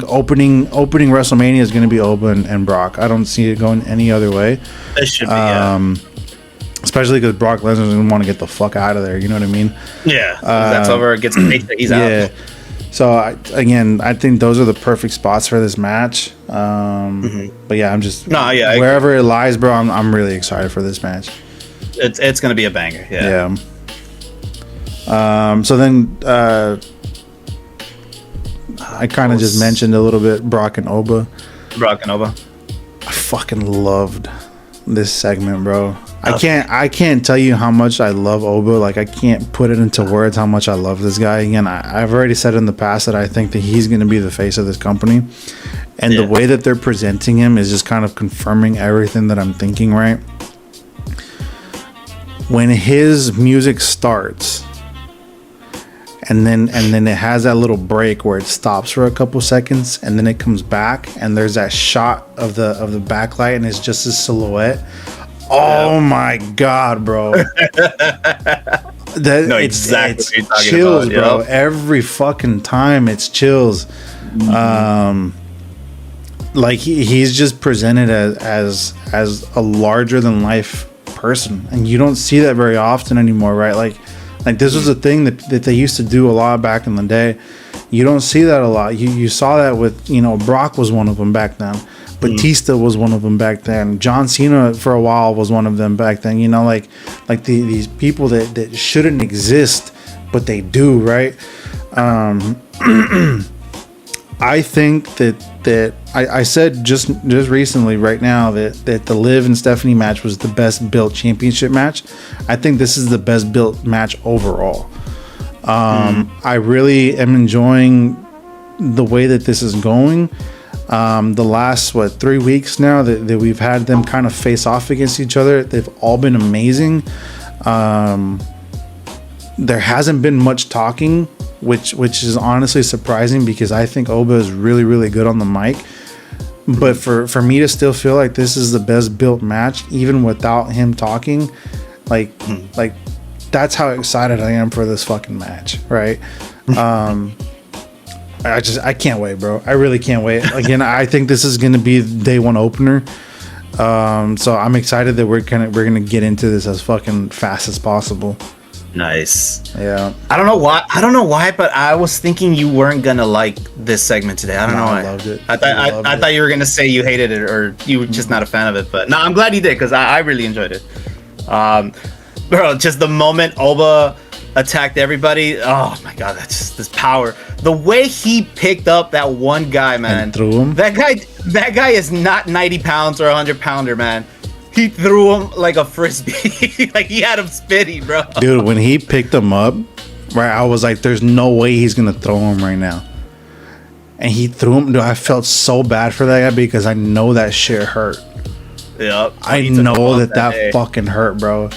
opening WrestleMania is going to be Oba and Brock. I don't see it going any other way. It should be, especially because Brock Lesnar's going to want to get the fuck out of there. You know what I mean? Yeah. That's over. Gets he's out. Yeah. So I think those are the perfect spots for this match. But yeah, I'm just wherever it lies, bro. I'm really excited for this match. It's going to be a banger. Yeah. So then I kind of just mentioned a little bit Brock and Oba. I fucking loved this segment, bro. I can't tell you how much I love Oba. Like, I can't put it into words how much I love this guy. Again, I've already said in the past that I think that he's going to be the face of this company. And the way that they're presenting him is just kind of confirming everything that I'm thinking, right? When his music starts and then it has that little break where it stops for a couple seconds and then it comes back and there's that shot of the backlight and it's just his silhouette. Oh my god, bro. It's chills, bro. Every fucking time it's chills. Like he's just presented as a larger than life person, and you don't see that very often anymore, right? Like this was a thing that they used to do a lot back in the day. You don't see that a lot. You saw that with, Brock was one of them back then. Batista was one of them back then. John Cena for a while was one of them back then. These people that shouldn't exist, but they do, right? I think that I said just recently right now that the Liv and Stephanie match was the best built championship match. I think this is the best built match overall. I really am enjoying the way that this is going. The last 3 weeks now that we've had them kind of face off against each other, they've all been amazing. There hasn't been much talking, which is honestly surprising because I think Oba is really, really good on the mic. But for me to still feel like this is the best built match, even without him talking, like that's how excited I am for this fucking match, right? I can't wait, bro. I really can't wait. Again, I think this is going to be day 1 opener. So I'm excited that we're gonna get into this as fucking fast as possible. Nice. Yeah. I don't know why, but I was thinking you weren't gonna like this segment today. I don't know why. I loved it. I thought you were gonna say you hated it or you were just not a fan of it. But no, I'm glad you did because I really enjoyed it. Bro, just the moment Oba attacked everybody. Oh my god, that's just this power. The way he picked up that one guy, man. And threw him. That guy is not 90 pounds or 100 pounder, man. He threw him like a frisbee. Like he had him spinning, bro. Dude, when he picked him up, right, I was like, there's no way he's gonna throw him right now. And he threw him. Dude, I felt so bad for that guy because I know that shit hurt. Yep. I know that fucking hurt, bro.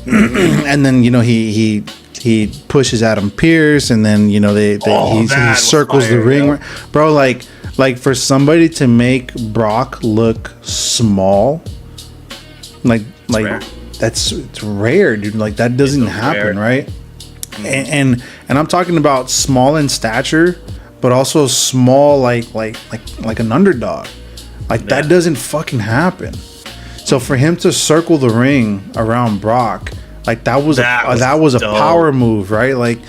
And then, you know, he pushes Adam Pearce, and then, you know, he circles the ring. Yeah. Bro, like for somebody to make Brock look small, like it's rare, dude. Like that doesn't happen, rare. Right? And I'm talking about small in stature, but also small like an underdog. Like that doesn't fucking happen. So for him to circle the ring around Brock, like that was a power move, right? Like,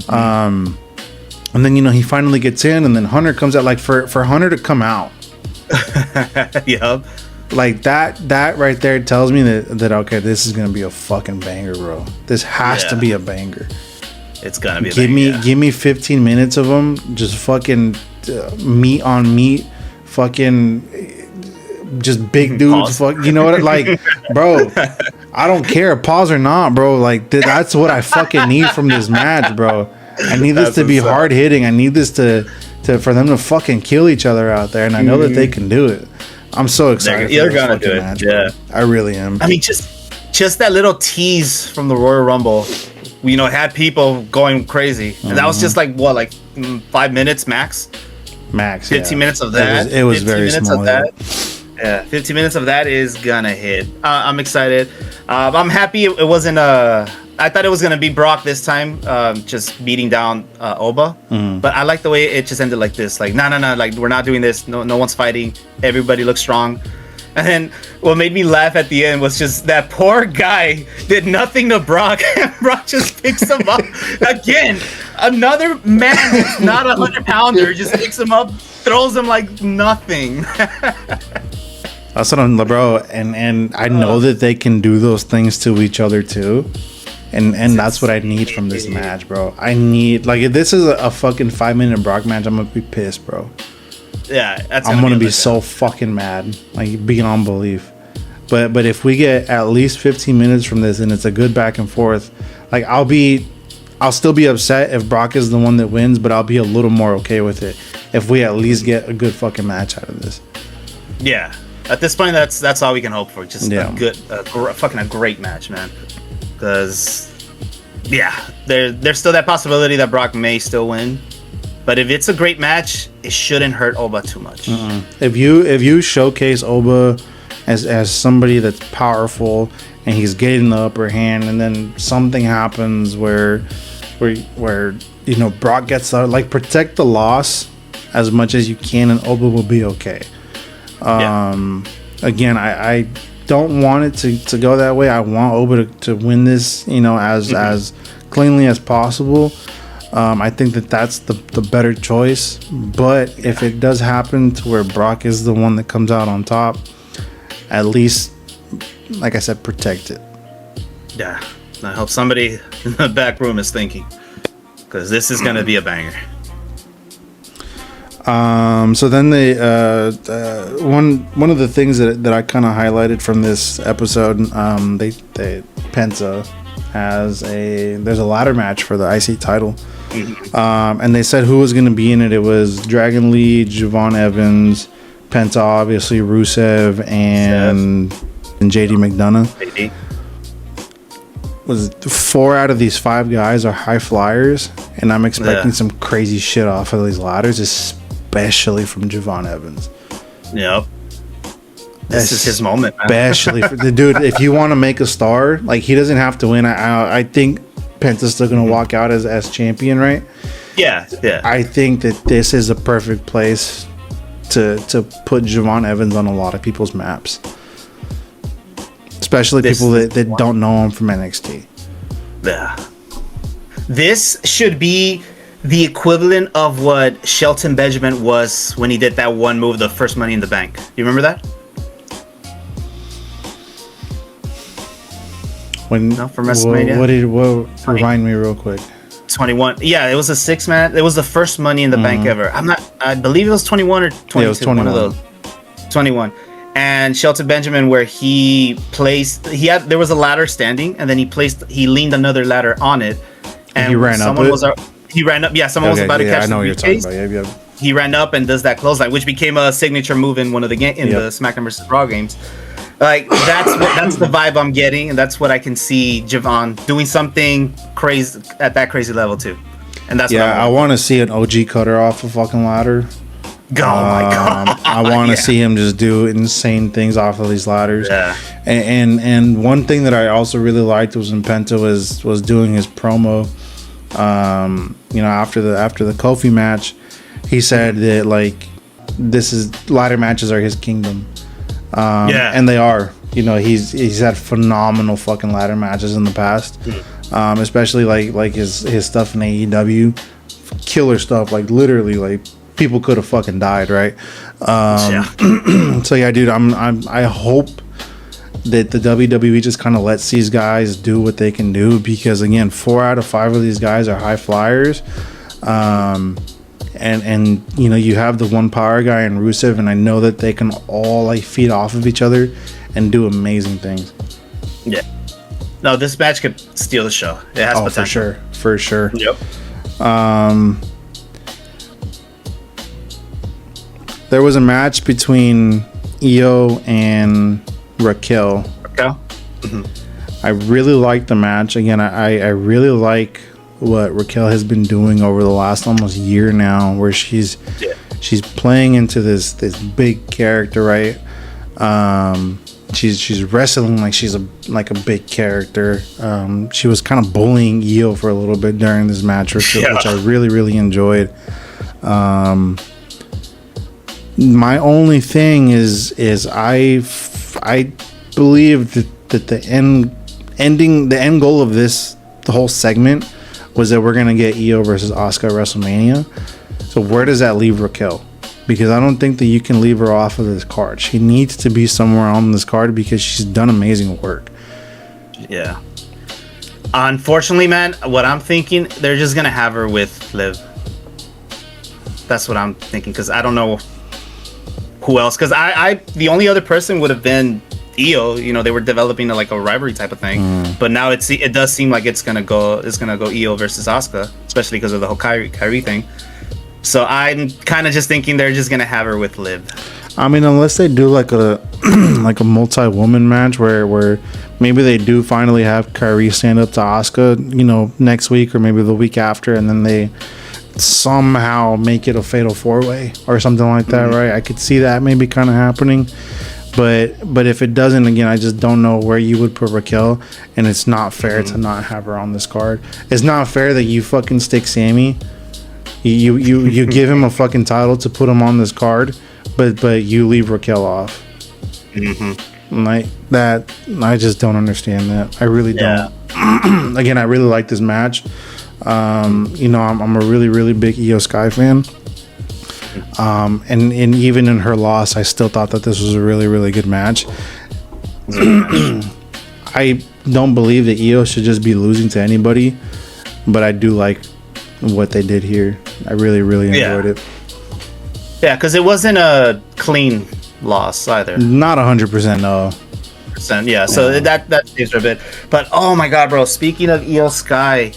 and then, you know, he finally gets in, and then Hunter comes out. Like for Hunter to come out, yep. Like that right there tells me that okay, this is gonna be a fucking banger, bro. This has to be a banger. It's gonna be. Give me 15 minutes of them, just fucking meat on meat, fucking. Just big dudes, fuck, you know what? Like, bro, I don't care, pause or not, bro. Like, that's what I fucking need from this match, bro. I need this to be hard hitting. I need this to for them to fucking kill each other out there, and I know that they can do it. I'm so excited. They're gonna do it. Match, yeah, bro. I really am. I mean, just that little tease from the Royal Rumble, you know, had people going crazy, and that was just like what, like 5 minutes max. 15 minutes of that. It was very small. Yeah, 15 minutes of that is gonna hit. I'm excited. I'm happy it wasn't I thought it was gonna be Brock this time, just beating down Oba. But I like the way it just ended like this. Like, no, like we're not doing this. No one's fighting. Everybody looks strong. And then what made me laugh at the end was just that poor guy did nothing to Brock, and Brock just picks him up again. Another man that's not 100-pounder just picks him up, throws him like nothing. That's what I'm, bro, and I know that they can do those things to each other too, and that's what I need from this match, bro. I need, like, if this is a fucking 5-minute Brock match, I'm gonna be pissed, bro. Yeah, I'm gonna be so fucking mad, like beyond belief. But if we get at least 15 minutes from this and it's a good back and forth, like I'll still be upset if Brock is the one that wins, but I'll be a little more okay with it if we at least get a good fucking match out of this. Yeah. At this point, that's all we can hope for. Just a good, fucking a great match, man. Because, yeah, there's still that possibility that Brock may still win. But if it's a great match, it shouldn't hurt Oba too much. If you showcase Oba as somebody that's powerful and he's getting the upper hand, and then something happens where you know, Brock gets out, like, protect the loss as much as you can, and Oba will be okay. Again, I don't want it to go that way. I want Oba to win this, you know, as cleanly as possible. I think that's the better choice. But if it does happen to where Brock is the one that comes out on top, at least, like I said, protect it. Yeah, I hope somebody in the back room is thinking, because this is gonna be a banger. So then they one of the things that I kind of highlighted from this episode, they Penta there's a ladder match for the IC title, and they said who was going to be in it. It was Dragon Lee, Javon Evans, Penta, obviously Rusev, and JD McDonough. Was 4 out of these 5 guys are high flyers, and I'm expecting some crazy shit off of these ladders, especially from Javon Evans. Yep. This is his moment, man. Especially for the dude. If you want to make a star, like, he doesn't have to win. I think Penta's still gonna walk out as champion, right? Yeah. I think that this is a perfect place to put Javon Evans on a lot of people's maps. especially people that don't know him from NXT. Yeah. This should be the equivalent of what Shelton Benjamin was when he did that one move, the first Money in the Bank. You remember that? From WrestleMania. What remind me real quick. 21. Yeah, it was a 6-man. It was the first Money in the Bank ever. I believe it was 21 or 22. Yeah, it was 21. One of those. 21. And Shelton Benjamin, where there was a ladder standing, and then he leaned another ladder on it, and he ran up. He ran up. Yeah, someone was about to catch. I know what you're talking about. Yeah. He ran up and does that clothesline, which became a signature move in one of the the SmackDown vs. Raw games. Like that's the vibe I'm getting, and that's what I can see Javon doing something crazy at that crazy level too. And that's I want to see an OG cutter off a fucking ladder. Oh my god! I want to see him just do insane things off of these ladders. Yeah. And one thing that I also really liked was when Penta was doing his promo. After the Kofi match, he said that like ladder matches are his kingdom. And they are. He's had phenomenal fucking ladder matches in the past, especially like his stuff in AEW, killer stuff. Like literally, like people could have fucking died, right? So yeah, dude, I hope that the WWE just kind of lets these guys do what they can do, because again, 4 out of 5 of these guys are high flyers. And you have the one power guy in Rusev, and I know that they can all like feed off of each other and do amazing things. Yeah. No, this match could steal the show. It has potential. For sure. Yep. There was a match between Io and Raquel. I really liked the match. Again, I really like what Raquel has been doing over the last almost year now, where she's playing into this big character, right? She's wrestling like she's a big character. She was kind of bullying Io for a little bit during this match, which I really enjoyed. My only thing is I believe that the end goal of the whole segment was that we're gonna get Io versus Asuka at WrestleMania. So where does that leave Raquel? Because I don't think that you can leave her off of this card. She needs to be somewhere on this card because she's done amazing work. Yeah. Unfortunately, man, what I'm thinking, they're just gonna have her with Liv. That's what I'm thinking, because I don't know who else. Because the only other person would have been Io. They were developing like a rivalry type of thing, but now it does seem like it's gonna go Io versus Asuka, especially because of the whole Kyrie thing. So I'm kind of just thinking they're just gonna have her with Liv. I mean, unless they do like a like a multi-woman match where maybe they do finally have Kyrie stand up to Asuka, next week or maybe the week after, and then they somehow make it a fatal 4-way or something like that, right? I could see that maybe kind of happening. But if it doesn't, again, I just don't know where you would put Raquel, and it's not fair to not have her on this card. It's not fair that you fucking stick Sammy. You give him a fucking title to put him on this card, but you leave Raquel off. Like that, I just don't understand that. I really don't. Again, I really like this match. I'm a really big Io Sky fan. And even in her loss, I still thought that this was a really good match. I don't believe that Io should just be losing to anybody, but I do like what they did here. I really enjoyed it. Yeah, because it wasn't a clean loss either. Not 100%, no. Yeah, so that saves her a bit. But oh my god, bro! Speaking of Io Sky,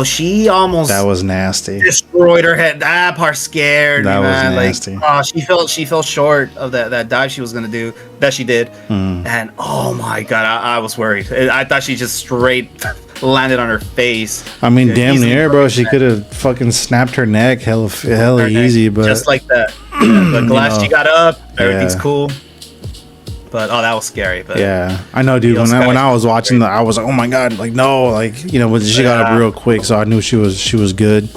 she almost that was nasty. Destroyed her head. That part scared me, man. Was nasty. Like, she fell short of that dive she was gonna do that she did, and oh my god, I was worried. I thought she just straight landed on her face. I mean, damn near, bro. She could have fucking snapped her neck, hella easy, but just like that. But glad she got up. Everything's cool. But that was scary. But yeah, I know, dude. When I was watching that, I was like, oh my god, like no, like but she got up real quick, so I knew she was good.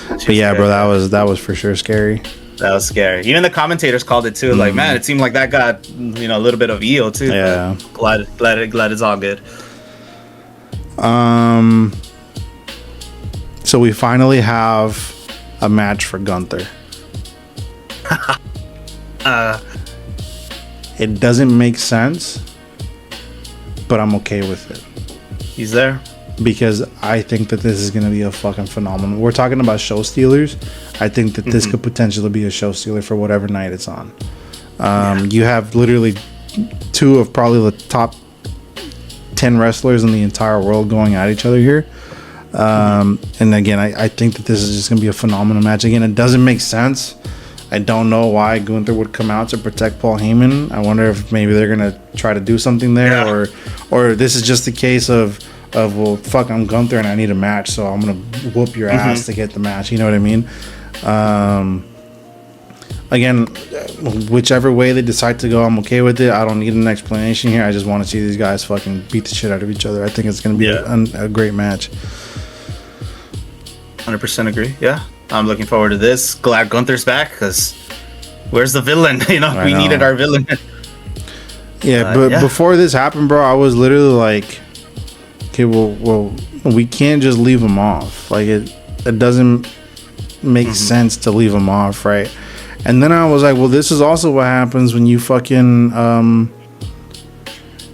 But yeah, bro, that was for sure scary. That was scary. Even the commentators called it too. Like, man, it seemed like that got a little bit of EO too. Yeah. Glad it's all good. So we finally have a match for Gunther. It doesn't make sense, but I'm okay with it. He's there. Because I think that this is going to be a fucking phenomenon. We're talking about show stealers. I think that this could potentially be a show stealer for whatever night it's on. You have literally two of probably the top 10 wrestlers in the entire world going at each other here. And again, I think that this is just going to be a phenomenal match. Again, it doesn't make sense. I don't know why Gunther would come out to protect Paul Heyman. I wonder if maybe they're going to try to do something there, or this is just a case of well, fuck, I'm Gunther and I need a match, so I'm gonna whoop your ass to get the match. You know what I mean? Again, whichever way they decide to go, I'm okay with it. I don't need an explanation here. I just want to see these guys fucking beat the shit out of each other. I think it's gonna be a great match. 100% agree. Yeah, I'm looking forward to this. Glad Gunther's back, because where's the villain? We needed our villain. But before this happened, bro, I was literally like, okay, well, we can't just leave him off. Like, it doesn't make sense to leave him off, right? And then I was like, well, this is also what happens when you fucking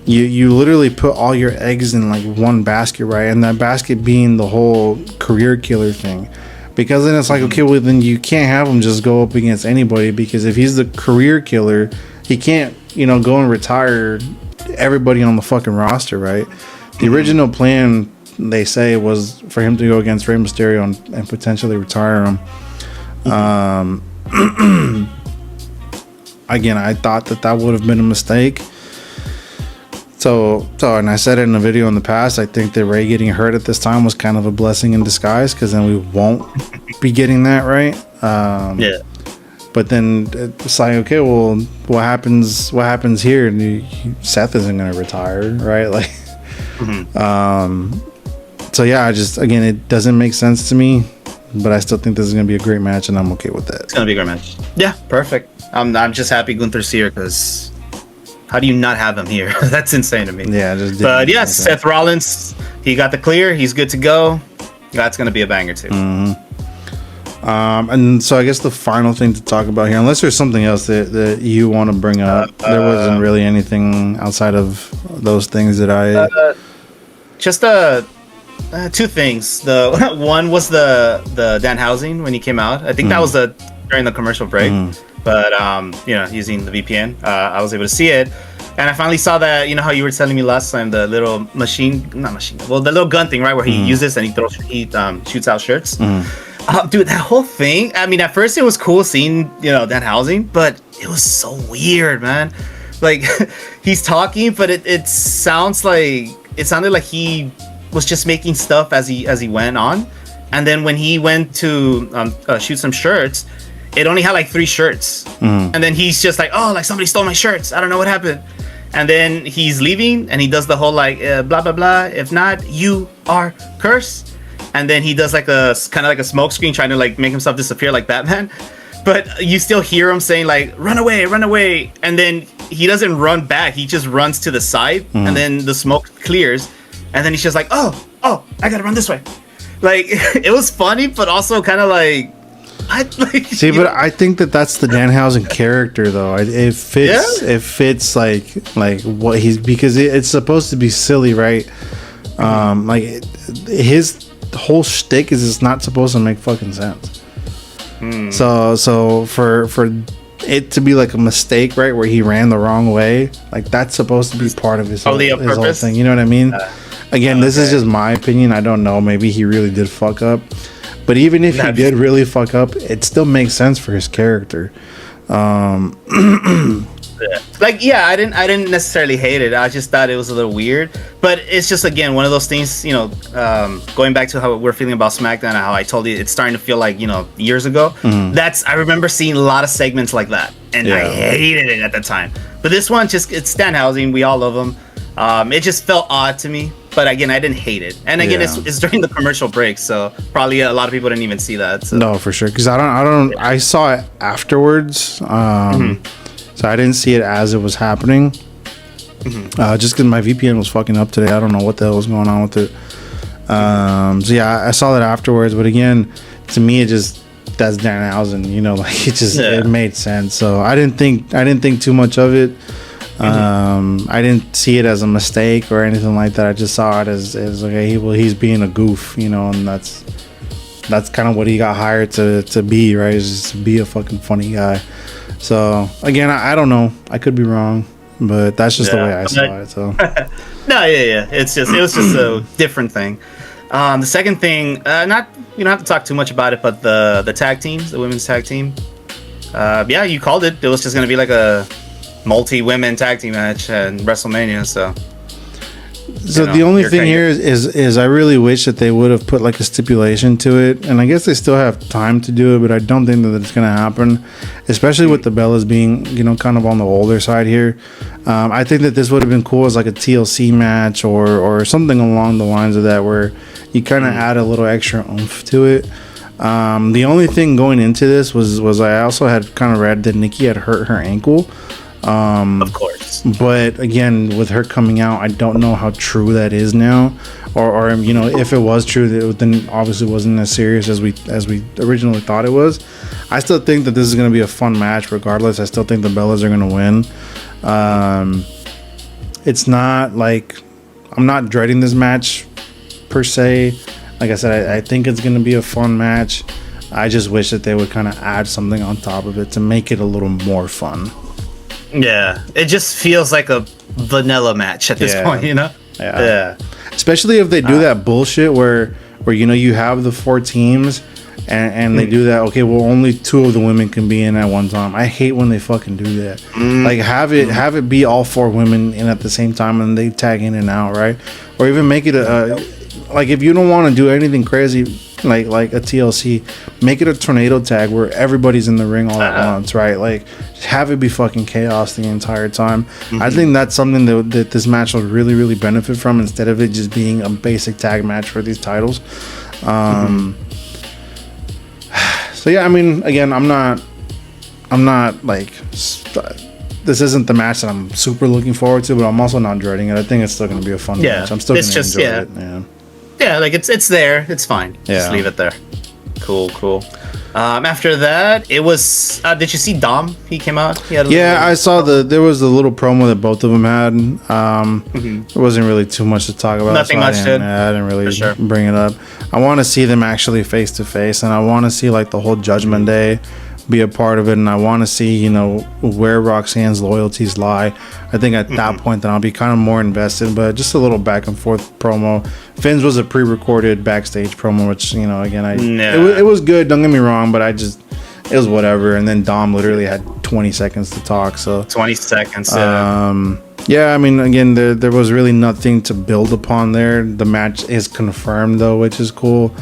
you literally put all your eggs in like one basket, right? And that basket being the whole career killer thing. Because then it's like, okay, well, then you can't have him just go up against anybody, because if he's the career killer, he can't, go and retire everybody on the fucking roster, right? The original plan, they say, was for him to go against Rey Mysterio and potentially retire him. Again, I thought that would have been a mistake. So, and I said it in a video in the past, I think that Rey getting hurt at this time was kind of a blessing in disguise, because then we won't be getting that, right? But then it's like, okay, well, what happens here? And Seth isn't going to retire, right? Like, so yeah, again, it doesn't make sense to me, but I still think this is going to be a great match, and I'm okay with that. It's going to be a great match. Yeah, perfect. I'm just happy Gunther's here, because how do you not have him here? That's insane to me. Yeah, but yes, Seth Rollins, he got the clear. He's good to go. That's going to be a banger too. And so I guess the final thing to talk about here, unless there's something else that you want to bring up, there wasn't really anything outside of those things that I... just two things. The one was the Danhausen when he came out. I think that was during the commercial break. But using the VPN, I was able to see it, and I finally saw that. You know how you were telling me last time, the little the little gun thing, right, where he uses and he shoots out shirts. Dude, that whole thing. I mean, at first it was cool seeing Danhausen, but it was so weird, man. Like he's talking, but it sounded like he was just making stuff as he went on, and then when he went to shoot some shirts, it only had like 3 shirts, and then he's just like, oh, like somebody stole my shirts, I don't know what happened, and then he's leaving and he does the whole like blah blah blah, if not you are cursed, and then he does like a kind of like a smoke screen trying to like make himself disappear like Batman, but you still hear him saying like run away, and then he doesn't run back, he just runs to the side, and then the smoke clears, and then he's just like, oh, I gotta run this way. Like, it was funny, but also kind of like, see, but I think that's the Danhausen character, though. It fits. Yeah? It fits like what he's, because it's supposed to be silly, right? His whole shtick is it's not supposed to make fucking sense. So for it to be like a mistake, right, where he ran the wrong way, like that's supposed to be part of his whole thing. You know what I mean? Again, this is just my opinion. I don't know. Maybe he really did fuck up. But even if he did really fuck up, it still makes sense for his character. I didn't necessarily hate it. I just thought it was a little weird. But it's just, again, one of those things, going back to how we're feeling about SmackDown and how I told you it's starting to feel like, years ago. I remember seeing a lot of segments like that. And I hated it at the time. But this one, it's Danhausen. We all love him. It just felt odd to me. but again, I didn't hate it. And again, Yeah. it's during the commercial break, so probably a lot of people didn't even see that. So. No, for sure. Because I saw it afterwards. So I didn't see it as it was happening. Just because my VPN was fucking up today. I don't know what the hell was going on with it. So yeah, I saw that afterwards. But again, to me, that's Danhausen. You know, like it made sense. So I didn't think too much of it. I didn't see it as a mistake or anything like that. I just saw it as okay, he's being a goof, you know, and that's kind of what he got hired to be, right? Is just to be a fucking funny guy. So again, I don't know. I could be wrong, but that's just the way I saw it. So no, yeah. It was just a different thing. The second thing, you don't have to talk too much about it, but the tag teams, the women's tag team. Yeah, you called it. It was just gonna be like a multi-women tag team match at WrestleMania. So the only thing here is I really wish that they would have put like a stipulation to it, and I guess they still have time to do it, but I don't think that it's gonna happen, especially with the Bellas being, you know, kind of on the older side here. I think that this would have been cool as like a TLC match or something along the lines of that, where you kind of add a little extra oomph to it. The only thing going into this was I also had kind of read that Nikki had hurt her ankle. Of course, but again, with her coming out, I don't know how true that is now, or you know, if it was true, then obviously wasn't as serious as we originally thought it was. I still think that this is going to be a fun match, regardless. I still think the Bellas are going to win. It's not like I'm not dreading this match per se. Like I said, I think it's going to be a fun match. I just wish that they would kind of add something on top of it to make it a little more fun. Yeah, it just feels like a vanilla match at this point, you know? Yeah. Especially if they do that bullshit where you know, you have the 4 teams and they do that, okay, well, only 2 of the women can be in at one time. I hate when they fucking do that. Like, have it be all 4 women in at the same time and they tag in and out, right? Or even make it like, if you don't want to do anything crazy like a TLC, make it a tornado tag where everybody's in the ring all at once, right? Like, have it be fucking chaos the entire time. I think that's something that this match will really, really benefit from, instead of it just being a basic tag match for these titles. So yeah, I mean, again, I'm not like, this isn't the match that I'm super looking forward to, but I'm also not dreading it. I think it's still going to be a fun match. I'm still going to enjoy it. Yeah, like it's there. It's fine. Just leave it there. Cool. After that, it was. Did you see Dom? He came out. I saw there was the little promo that both of them had. There wasn't really too much to talk about. Nothing much. I didn't really bring it up. I want to see them actually face to face, and I want to see like the whole Judgment Day be a part of it, and I want to see, you know, where Roxanne's loyalties lie. I think at that point then I'll be kind of more invested. But just a little back and forth promo. Finn's was a pre-recorded backstage promo, which, you know, again, it was good, don't get me wrong, but it was whatever. And then Dom literally had 20 seconds to talk. So 20 seconds. Yeah, I mean, again, there was really nothing to build upon there. The match is confirmed though, which is cool.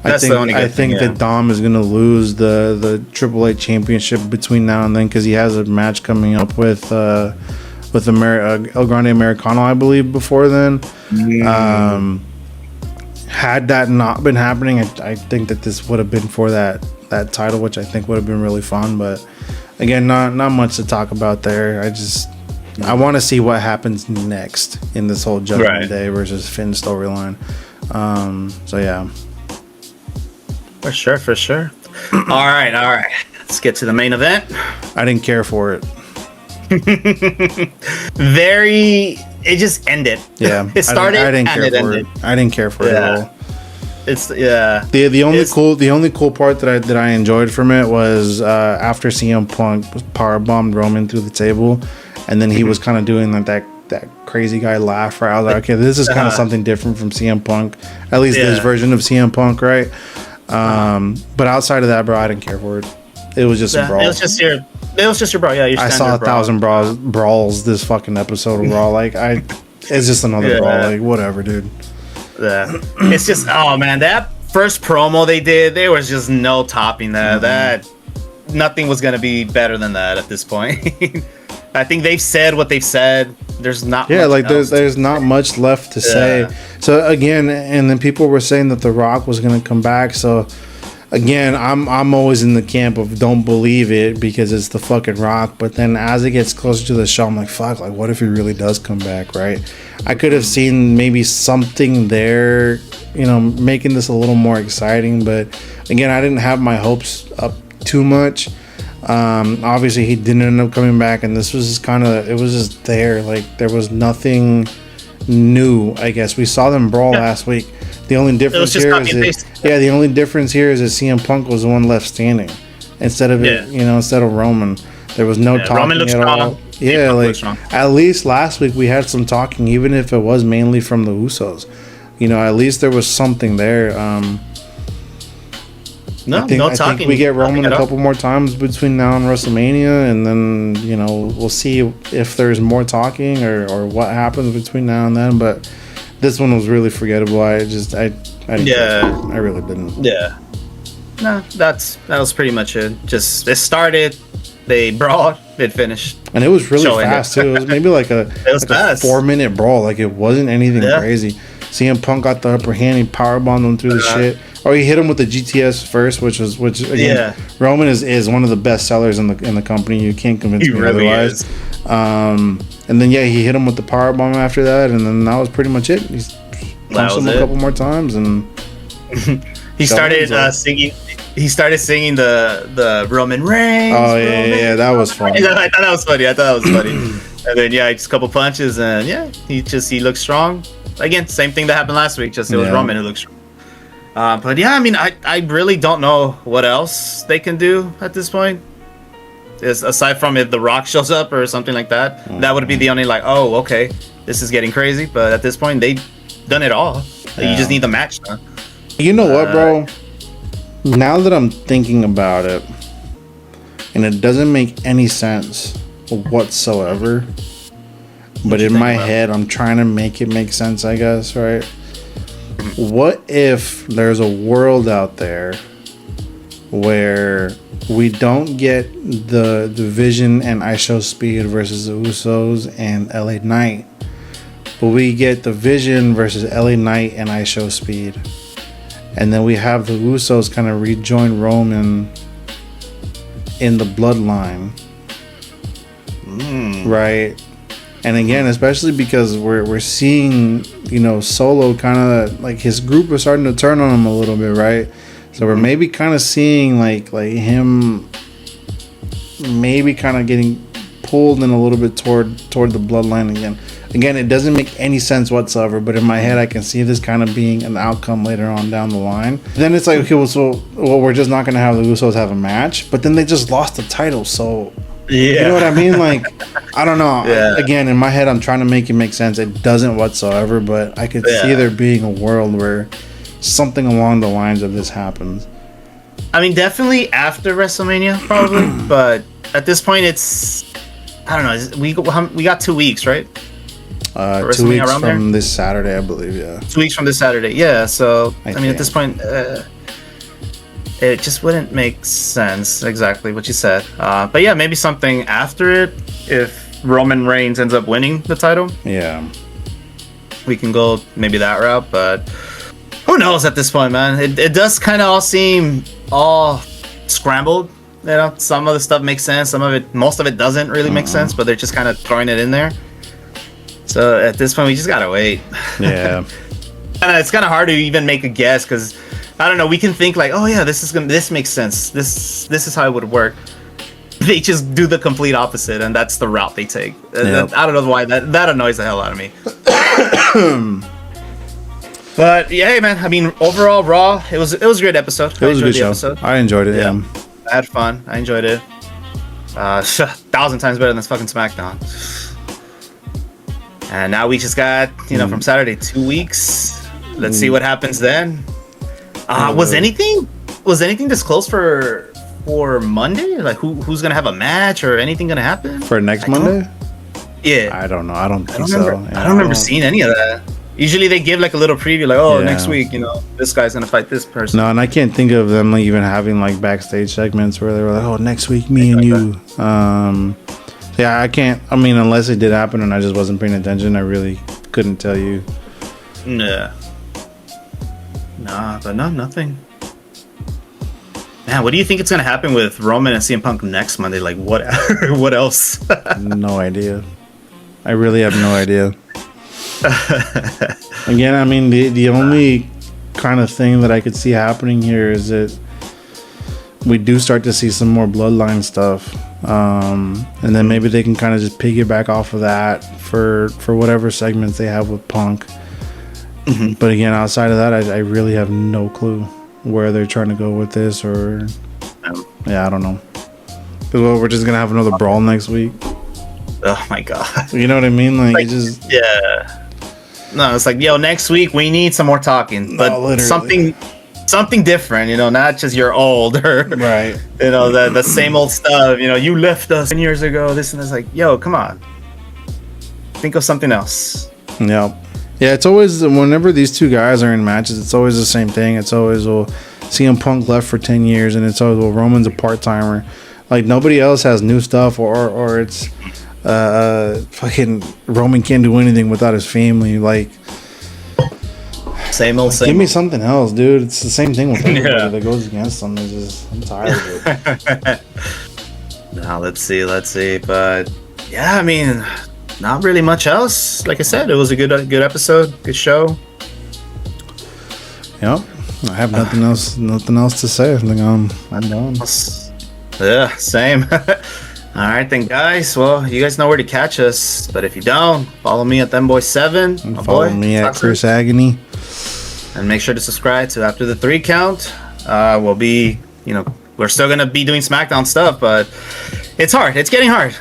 I think that Dom is going to lose the AAA championship between now and then, because he has a match coming up with El Grande Americano, I believe, before then. Had that not been happening, I think that this would have been for that title, which I think would have been really fun. But again, not much to talk about there. I want to see what happens next in this whole Judgment Day versus Finn storyline. So yeah. For sure. All right. Let's get to the main event. I didn't care for it. It just ended. Yeah. It started and it ended. I didn't care for it at all. The only cool part that I enjoyed from it was after CM Punk powerbombed Roman through the table, and then he was kind of doing that crazy guy laugh, right? I was like, okay, this is kind of something different from CM Punk, at least this version of CM Punk, right? But outside of that, bro, I didn't care for it. It was just a brawl. It was just your brawl. Yeah, I saw 1,000 brawls this fucking episode of Raw. Like, it's just another brawl. Like, whatever, dude. Yeah, it's just, oh man, that first promo they did, there was just no topping that. That nothing was gonna be better than that at this point. I think they've said what they've said. there's not Yeah, much like else. there's not much left to say. So again, and then people were saying that The Rock was gonna come back. So again, I'm always in the camp of don't believe it because it's the fucking Rock. But then as it gets closer to the show, I'm like, fuck, like what if he really does come back, right? I could have seen maybe something there, you know, making this a little more exciting. But again, I didn't have my hopes up too much. Obviously he didn't end up coming back, and this was just kind of, it was just there, like there was nothing new. I guess we saw them brawl last week. The only difference here is the only difference here is that CM Punk was the one left standing instead of instead of Roman. There was no talking at all. Yeah, like at least last week we had some talking, even if it was mainly from the Usos. You know, at least there was something there. I think we get Roman a couple more times between now and WrestleMania, and then we'll see if there's more talking or what happens between now and then. But this one was really forgettable. I really didn't. Yeah. No, that was pretty much it. Just it started, they brawled, it finished, and it was really fast too. It was maybe like a 4-minute brawl. Like it wasn't anything crazy. CM Punk got the upper hand. He powerbombed him through the shit. Or he hit him with the GTS first, which again, Roman is one of the best sellers in the company. You can't convince me really otherwise. And then he hit him with the powerbomb after that, and then that was pretty much it. He punched him a couple more times, and he started singing. He started singing the Roman Reigns. Oh yeah, that was fun. I thought that was funny. And then just a couple punches, and he looked strong. Again, same thing that happened last week. Just it was Roman who looked strong. But I mean, I really don't know what else they can do at this point. Aside from if The Rock shows up or something like that, that would be the only okay, this is getting crazy. But at this point, they've done it all. You just need the match now. You know what, bro? Now that I'm thinking about it, and it doesn't make any sense whatsoever, but in my head, I'm trying to make it make sense, I guess, right? What if there's a world out there where we don't get the Vision and ISO Speed versus the Usos and LA Knight, but we get the Vision versus LA Knight and ISO Speed, and then we have the Usos kind of rejoin Roman in the bloodline, right? And again, especially because we're seeing, Solo kind of like his group is starting to turn on him a little bit, right? So we're maybe kind of seeing like him maybe kind of getting pulled in a little bit toward the bloodline again. Again, it doesn't make any sense whatsoever, but in my head, I can see this kind of being an outcome later on down the line. Then it's like, okay, well, we're just not going to have the Usos have a match, but then they just lost the title, so... Yeah. You know what I mean? Like, I don't know. Yeah. Again, in my head, I'm trying to make it make sense. It doesn't whatsoever, but I could see there being a world where something along the lines of this happens. I mean, definitely after WrestleMania, probably. But at this point, it's... I don't know. We got 2 weeks, right? 2 weeks from this Saturday, I believe, yeah. 2 weeks from this Saturday, yeah. So, I mean, at this point... it just wouldn't make sense, exactly what you said. But yeah, maybe something after it, if Roman Reigns ends up winning the title. Yeah. We can go maybe that route, but who knows at this point, man. It does kind of all seem all scrambled. Some of the stuff makes sense, most of it doesn't really make sense, but they're just kind of throwing it in there. So at this point, we just gotta wait. Yeah. And it's kind of hard to even make a guess, because I don't know. We can think like, oh yeah, this makes sense. This is how it would work. They just do the complete opposite, and that's the route they take. Yep. I don't know why that annoys the hell out of me. But yeah, hey man. I mean, overall, Raw. It was a great episode. It was a good show. Episode. I enjoyed it. Yeah. I had fun. I enjoyed it. 1,000 times better than fucking SmackDown. And now we just got from Saturday 2 weeks. Let's see what happens then. Was anything disclosed for Monday? Like who's gonna have a match or anything gonna happen for next Monday? Yeah, I don't know. I don't think so. I don't remember seeing any of that. Usually they give like a little preview, like next week, this guy's gonna fight this person. No, and I can't think of them even having like backstage segments where they were like, next week me and you. So Yeah, I can't. I mean, unless it did happen and I just wasn't paying attention, I really couldn't tell you. Yeah. Nah, but no, nothing. Man, what do you think it's gonna happen with Roman and CM Punk next Monday? Like, what? What else? No idea. I really have no idea. Again, I mean, the only kind of thing that I could see happening here is that we do start to see some more bloodline stuff, and then maybe they can kind of just piggyback off of that for whatever segments they have with Punk. Mm-hmm. But again, outside of that, I really have no clue where they're trying to go with this, or yeah, I don't know. Because we're just gonna have another brawl next week. Oh my god! You know what I mean? Like it just No, it's like, yo, next week we need some more talking, but something different. You know, not just your old or right. You know, the same old stuff. You know, you left us 10 years ago. This and it's like, yo, come on, think of something else. Yep. Yeah, it's always, whenever these two guys are in matches, it's always the same thing. It's always, well, CM Punk left for 10 years, and it's always, well, Roman's a part-timer. Like, nobody else has new stuff, or it's fucking Roman can't do anything without his family. Like, same old. Give me something else, dude. It's the same thing with everybody that goes against them. It's just, I'm tired of it. Now, let's see. But, yeah, I mean... Not really much else. Like I said, it was a good episode, good show. Yep. I have nothing else to say. I think I'm done. Yeah, same. All right, then, guys. Well, you guys know where to catch us. But if you don't, follow me at ThenBoy7. Follow me at Chris Agony. And make sure to subscribe to After the 3 Count. We'll be, we're still going to be doing SmackDown stuff, but it's hard. It's getting hard.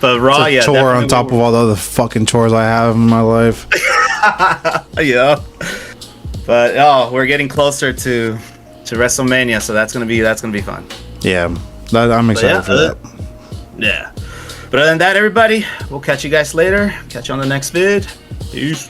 But Raw, it's a chore on top of all the other fucking chores I have in my life. Yeah. But we're getting closer to WrestleMania, so that's gonna be fun. Yeah, I'm excited for that. Yeah. But other than that, everybody, we'll catch you guys later. Catch you on the next vid. Peace.